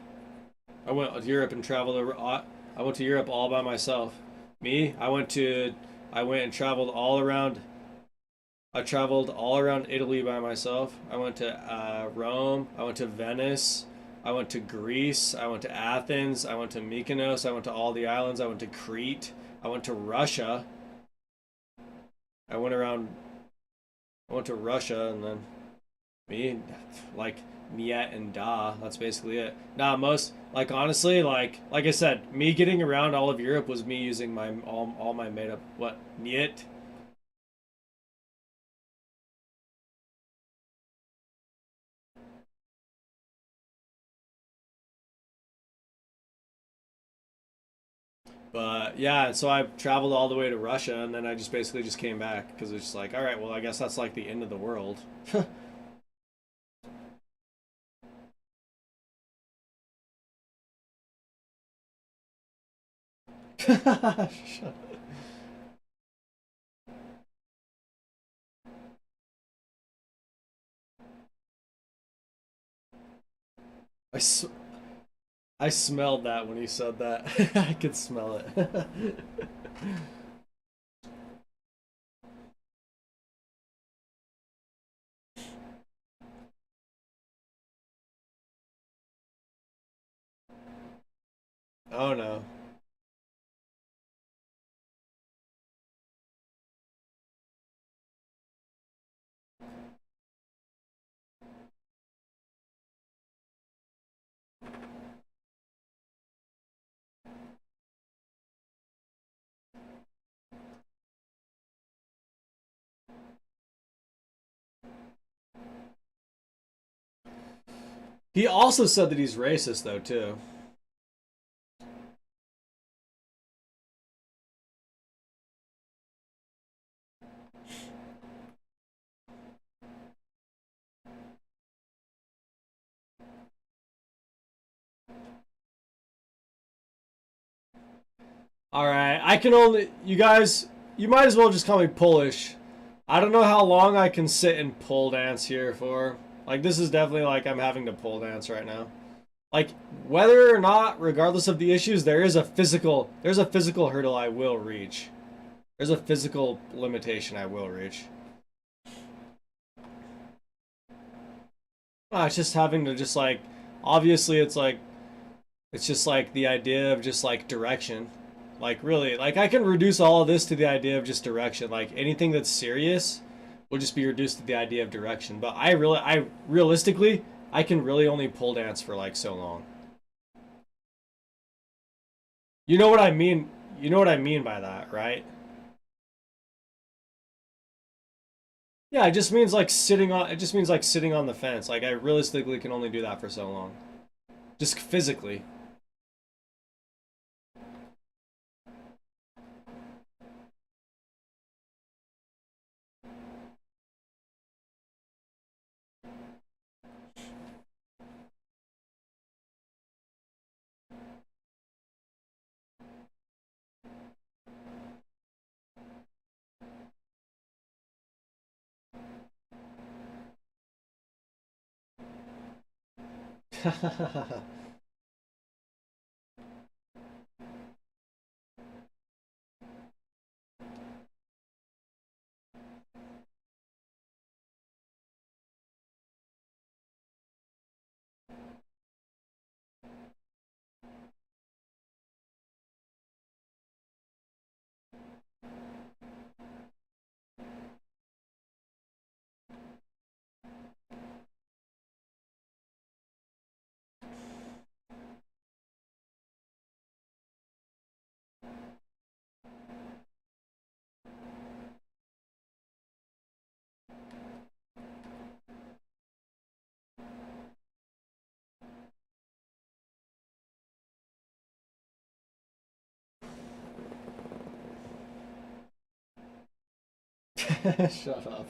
A: I went to Europe and traveled over. I went to Europe all by myself. Me, I went and traveled all around. I traveled all around Italy by myself. I went to Rome. I went to Venice. I went to Greece. I went to Athens. I went to Mykonos. I went to all the islands. I went to Crete. I went to Russia. I went around. I went to Russia and then me, like Niet and Da. That's basically it. Nah, most like honestly, like I said, me getting around all of Europe was me using my all my made up what Niet. But yeah, so I traveled all the way to Russia, and then I just basically just came back because it's just like, all right, well, I guess that's like the end of the world. I, s- I smelled that when he said that. I could smell it. Oh no. He also said that he's racist, though, too. Alright, I can only. You guys, you might as well just call me Polish. I don't know how long I can sit and pole dance here for. Like, this is definitely like I'm having to pole dance right now. Like, whether or not, regardless of the issues, there's a physical hurdle I will reach. There's a physical limitation I will reach. It's just having to just like, obviously it's just like the idea of just like direction. Like really, like I can reduce all of this to the idea of just direction. Like anything that's serious will just be reduced to the idea of direction. But I realistically, I can really only pole dance for like so long. You know what I mean? You know what I mean by that, right? Yeah, it just means like sitting on. It just means like sitting on the fence. Like I realistically can only do that for so long, just physically. Shut up.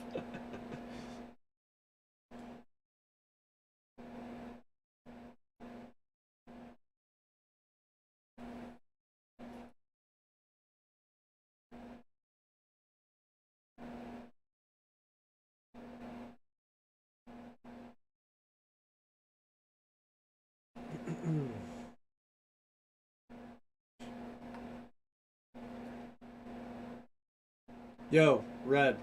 A: Yo, Red.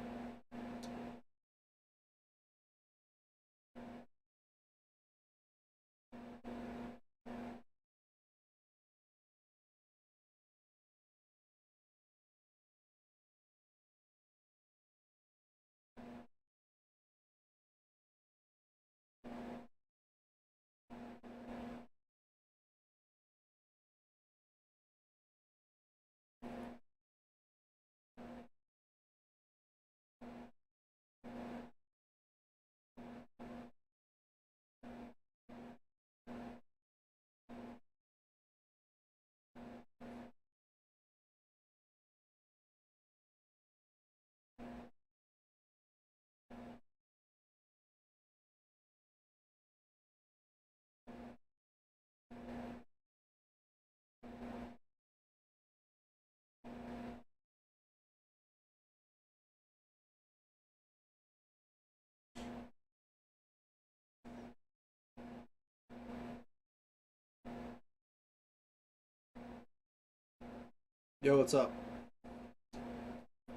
A: Yo, what's up?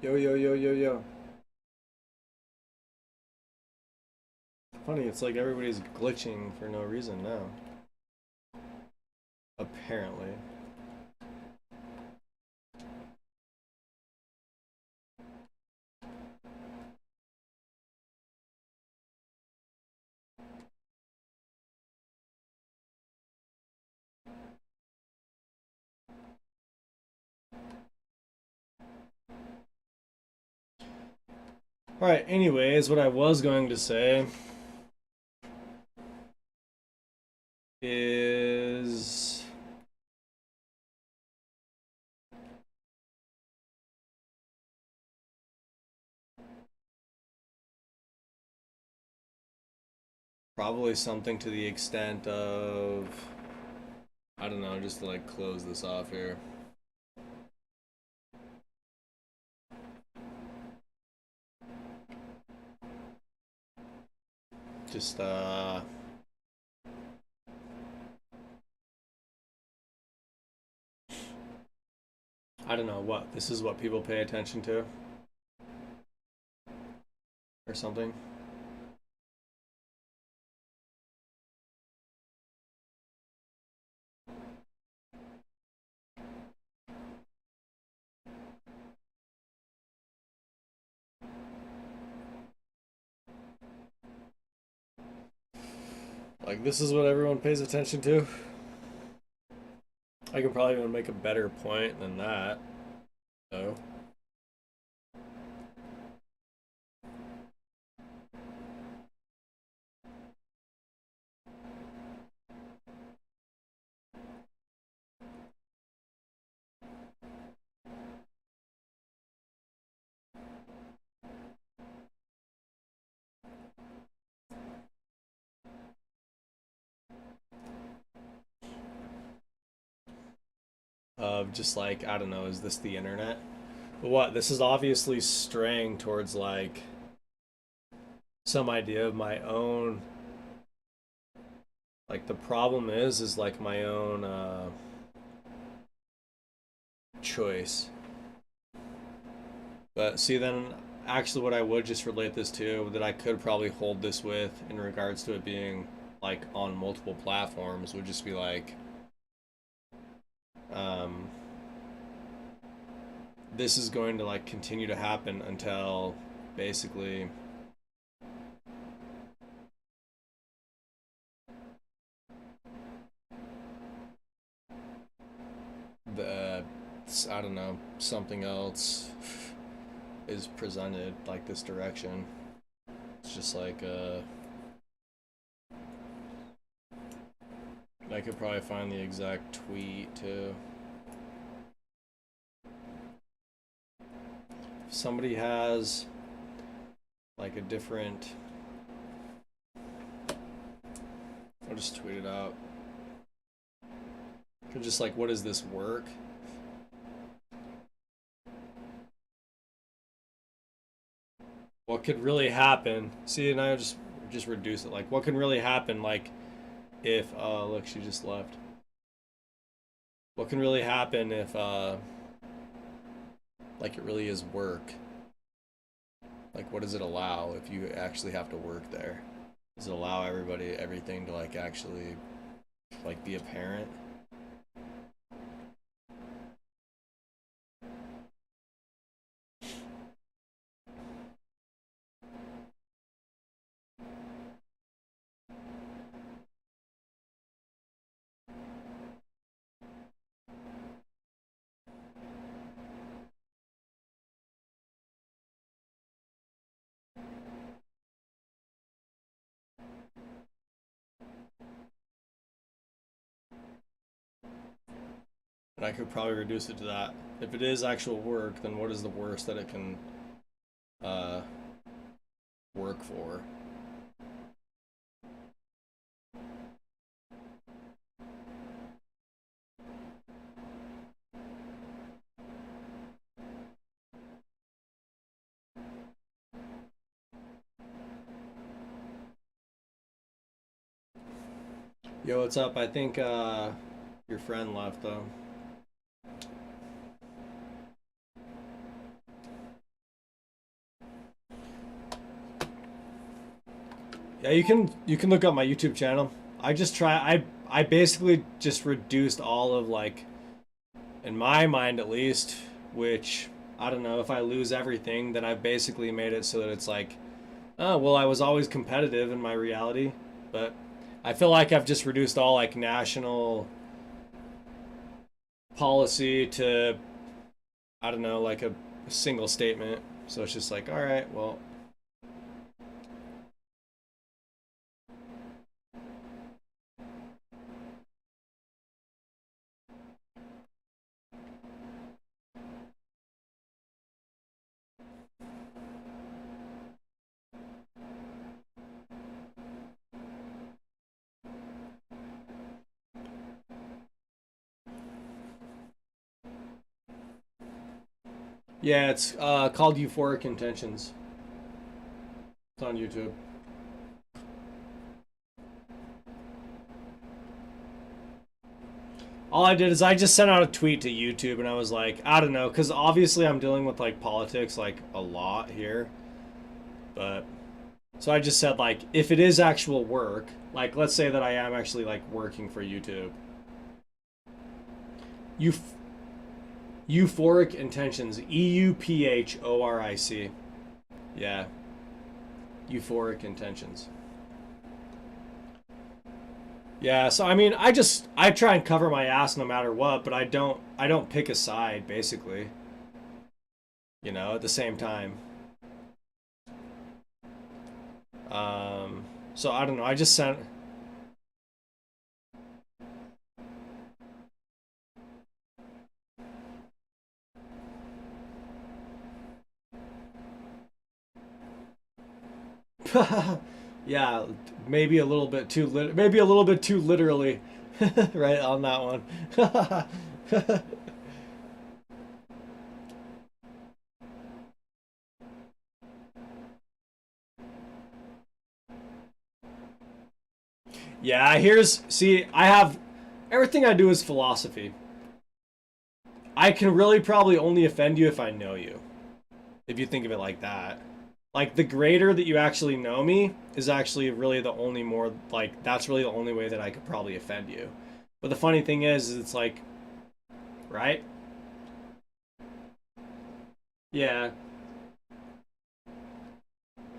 A: Yo, yo, yo, yo, yo. Funny, it's like everybody's glitching for no reason now. Apparently. Alright, anyways, what I was going to say is probably something to the extent of, I don't know, just to like close this off here. Just I don't know what this is, what people pay attention to or something. Like this is what everyone pays attention to. I could probably even make a better point than that, though. Of just like, I don't know, is this the internet? But what? This is obviously straying towards like some idea of my own. Like the problem is like my own choice. But see, then actually, what I would just relate this to that I could probably hold this with in regards to it being like on multiple platforms would just be like, um, this is going to like continue to happen until basically the, I don't know, something else is presented like this direction. It's just like I could probably find the exact tweet too. If somebody has like a different, I'll just tweet it out. Just like, what is this work? What could really happen? See, and I just reduce it. Like, what can really happen? Like, if look, she just left. What can really happen if like it really is work? Like, what does it allow if you actually have to work there? Does it allow everybody everything to like actually like be apparent? And I could probably reduce it to that. If it is actual work, then what is the worst that it can uh, work for? Yo, what's up? I think your friend left though. Yeah, you can look up my YouTube channel. I just try I basically just reduced all of like, in my mind at least, which I don't know, if I lose everything, then I've basically made it so that it's like, oh, well, I was always competitive in my reality, but I feel like I've just reduced all like national policy to, I don't know, like a single statement. So it's just like, all right, well, Yeah, it's called Euphoric Intentions. It's on YouTube. All I did is I just sent out a tweet to YouTube and I was like, I don't know, because obviously I'm dealing with like politics like a lot here. But so I just said like, if it is actual work, like let's say that I am actually like working for YouTube. Euph- Euphoric Intentions, EUPHORIC. Yeah, Euphoric Intentions. Yeah, so I mean, I try and cover my ass no matter what, but I don't pick a side basically, at the same time. So I don't know. I just sent yeah, maybe a little bit too maybe a little bit too literally right on that one. Yeah, here's see, I have everything I do is philosophy. I can really probably only offend you if I know you. If you think of it like that. Like the greater that you actually know me is actually really the only more like that's really the only way that I could probably offend you. But the funny thing is it's like, right? Yeah.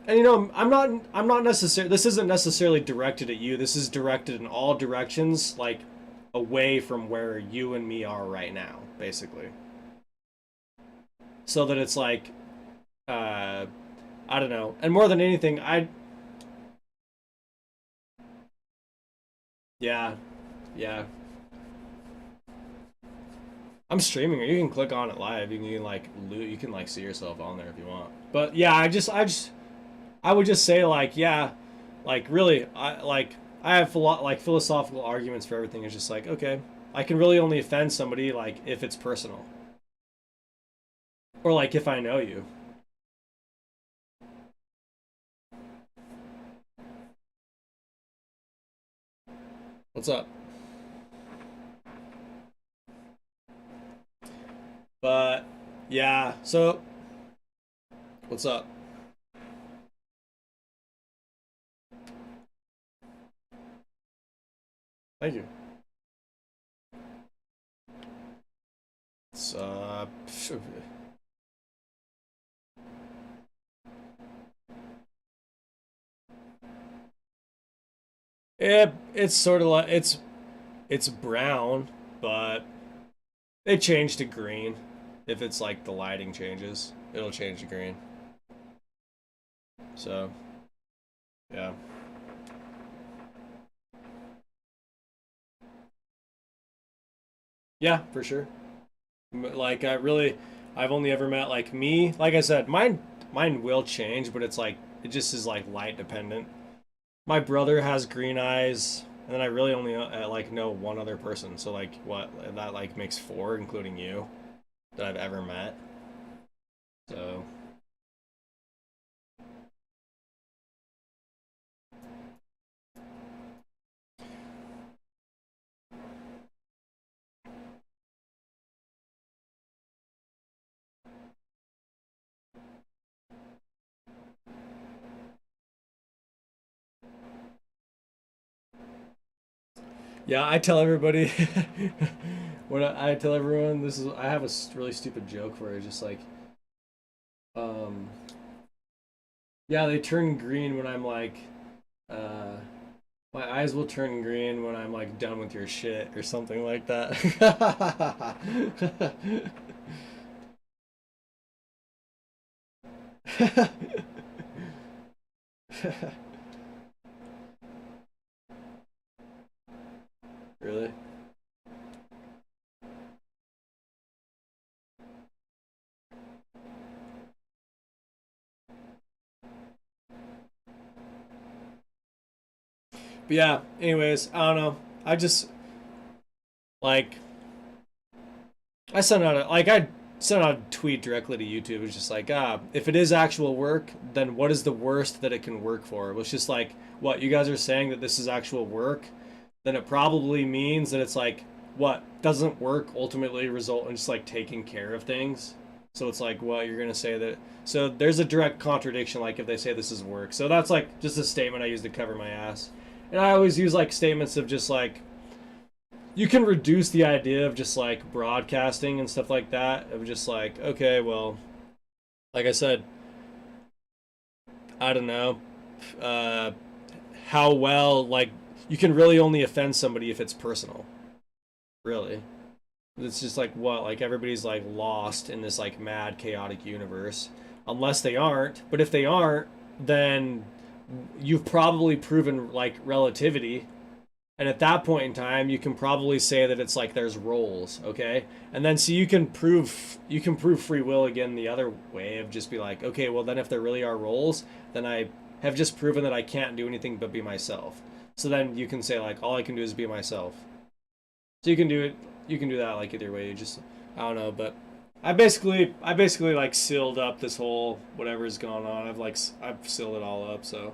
A: And I'm not necessarily this isn't necessarily directed at you. This is directed in all directions like away from where you and me are right now, basically. So that it's like uh I don't know. And more than anything, yeah, yeah. I'm streaming it. You can click on it live. You can like see yourself on there if you want. But yeah, I would just say like yeah, like really I have like philosophical arguments for everything. It's just like okay, I can really only offend somebody like if it's personal or like if I know you. What's up? But yeah, so what's up? Thank you. It's it's sort of like it's brown, but they change to green. If it's like the lighting changes, it'll change to green. So, yeah. Yeah, for sure. Like I've only ever met like me. Like I said, mine will change, but it's like it just is like light dependent. My brother has green eyes, and then I really only like know one other person. So like what that like makes four, including you, that I've ever met. So yeah, I tell everybody when I tell everyone this is I have a really stupid joke where it's just like um yeah, they turn green when I'm like uh my eyes will turn green when I'm like done with your shit or something like that. Really? But yeah, anyways, I don't know. I just like I sent out a, like I sent out a tweet directly to YouTube. It was just like, if it is actual work, then what is the worst that it can work for? It was just like, what, you guys are saying that this is actual work? Then it probably means that it's like, what doesn't work ultimately result in just like taking care of things. So it's like, what, you're gonna say that? So there's a direct contradiction, like if they say this is work. So that's like just a statement I use to cover my ass. And I always use like statements of just like, you can reduce the idea of just like broadcasting and stuff like that. Of just like, okay, well, like I said, I don't know, uh, how well, like, you can really only offend somebody if it's personal. Really. It's just like what, like everybody's like lost in this like mad chaotic universe, unless they aren't. But if they aren't, then you've probably proven like relativity, and at that point in time you can probably say that it's like there's roles, okay? And then so you can prove free will again the other way of just be like, okay, well then if there really are roles, then I have just proven that I can't do anything but be myself. So then you can say like all I can do is be myself. So you can do it. You can do that like either way. You just, I don't know, but I basically like sealed up this whole whatever's going on. I've sealed it all up. So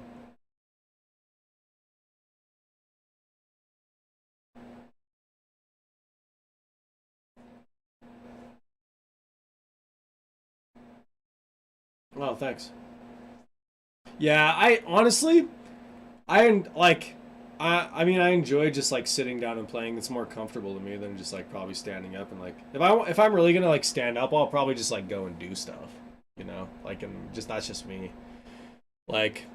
A: well, thanks. Yeah, I honestly, I like, I mean I enjoy just like sitting down and playing. It's more comfortable to me than just like probably standing up and like if I'm really gonna like stand up, I'll probably just like go and do stuff. Like, and just that's just me. Like,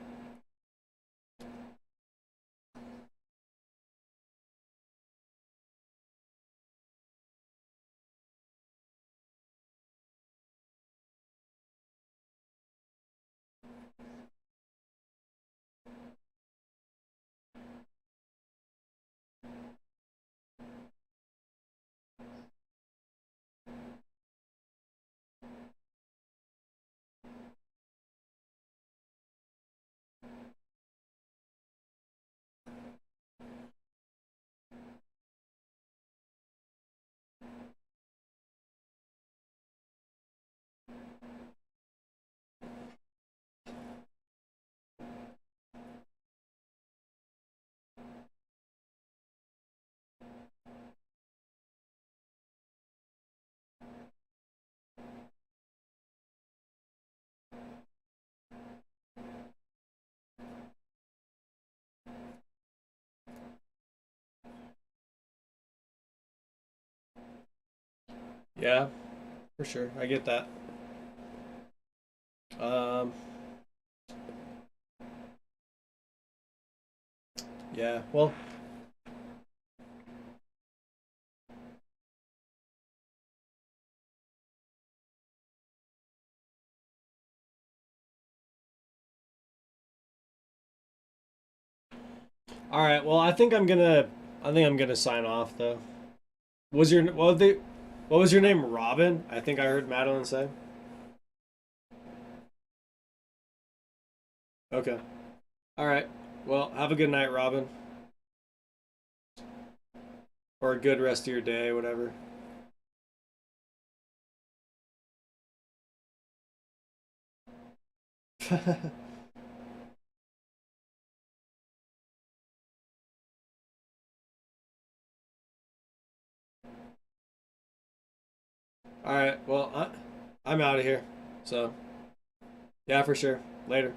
A: yeah, for sure, I get that. Um, yeah, well, all right. Well, I think I'm gonna sign off though. What was your name? Robin? I think I heard Madeline say. Okay. All right. Well, have a good night, Robin, or a good rest of your day, whatever. All right. Well, I'm out of here. So yeah, for sure. Later.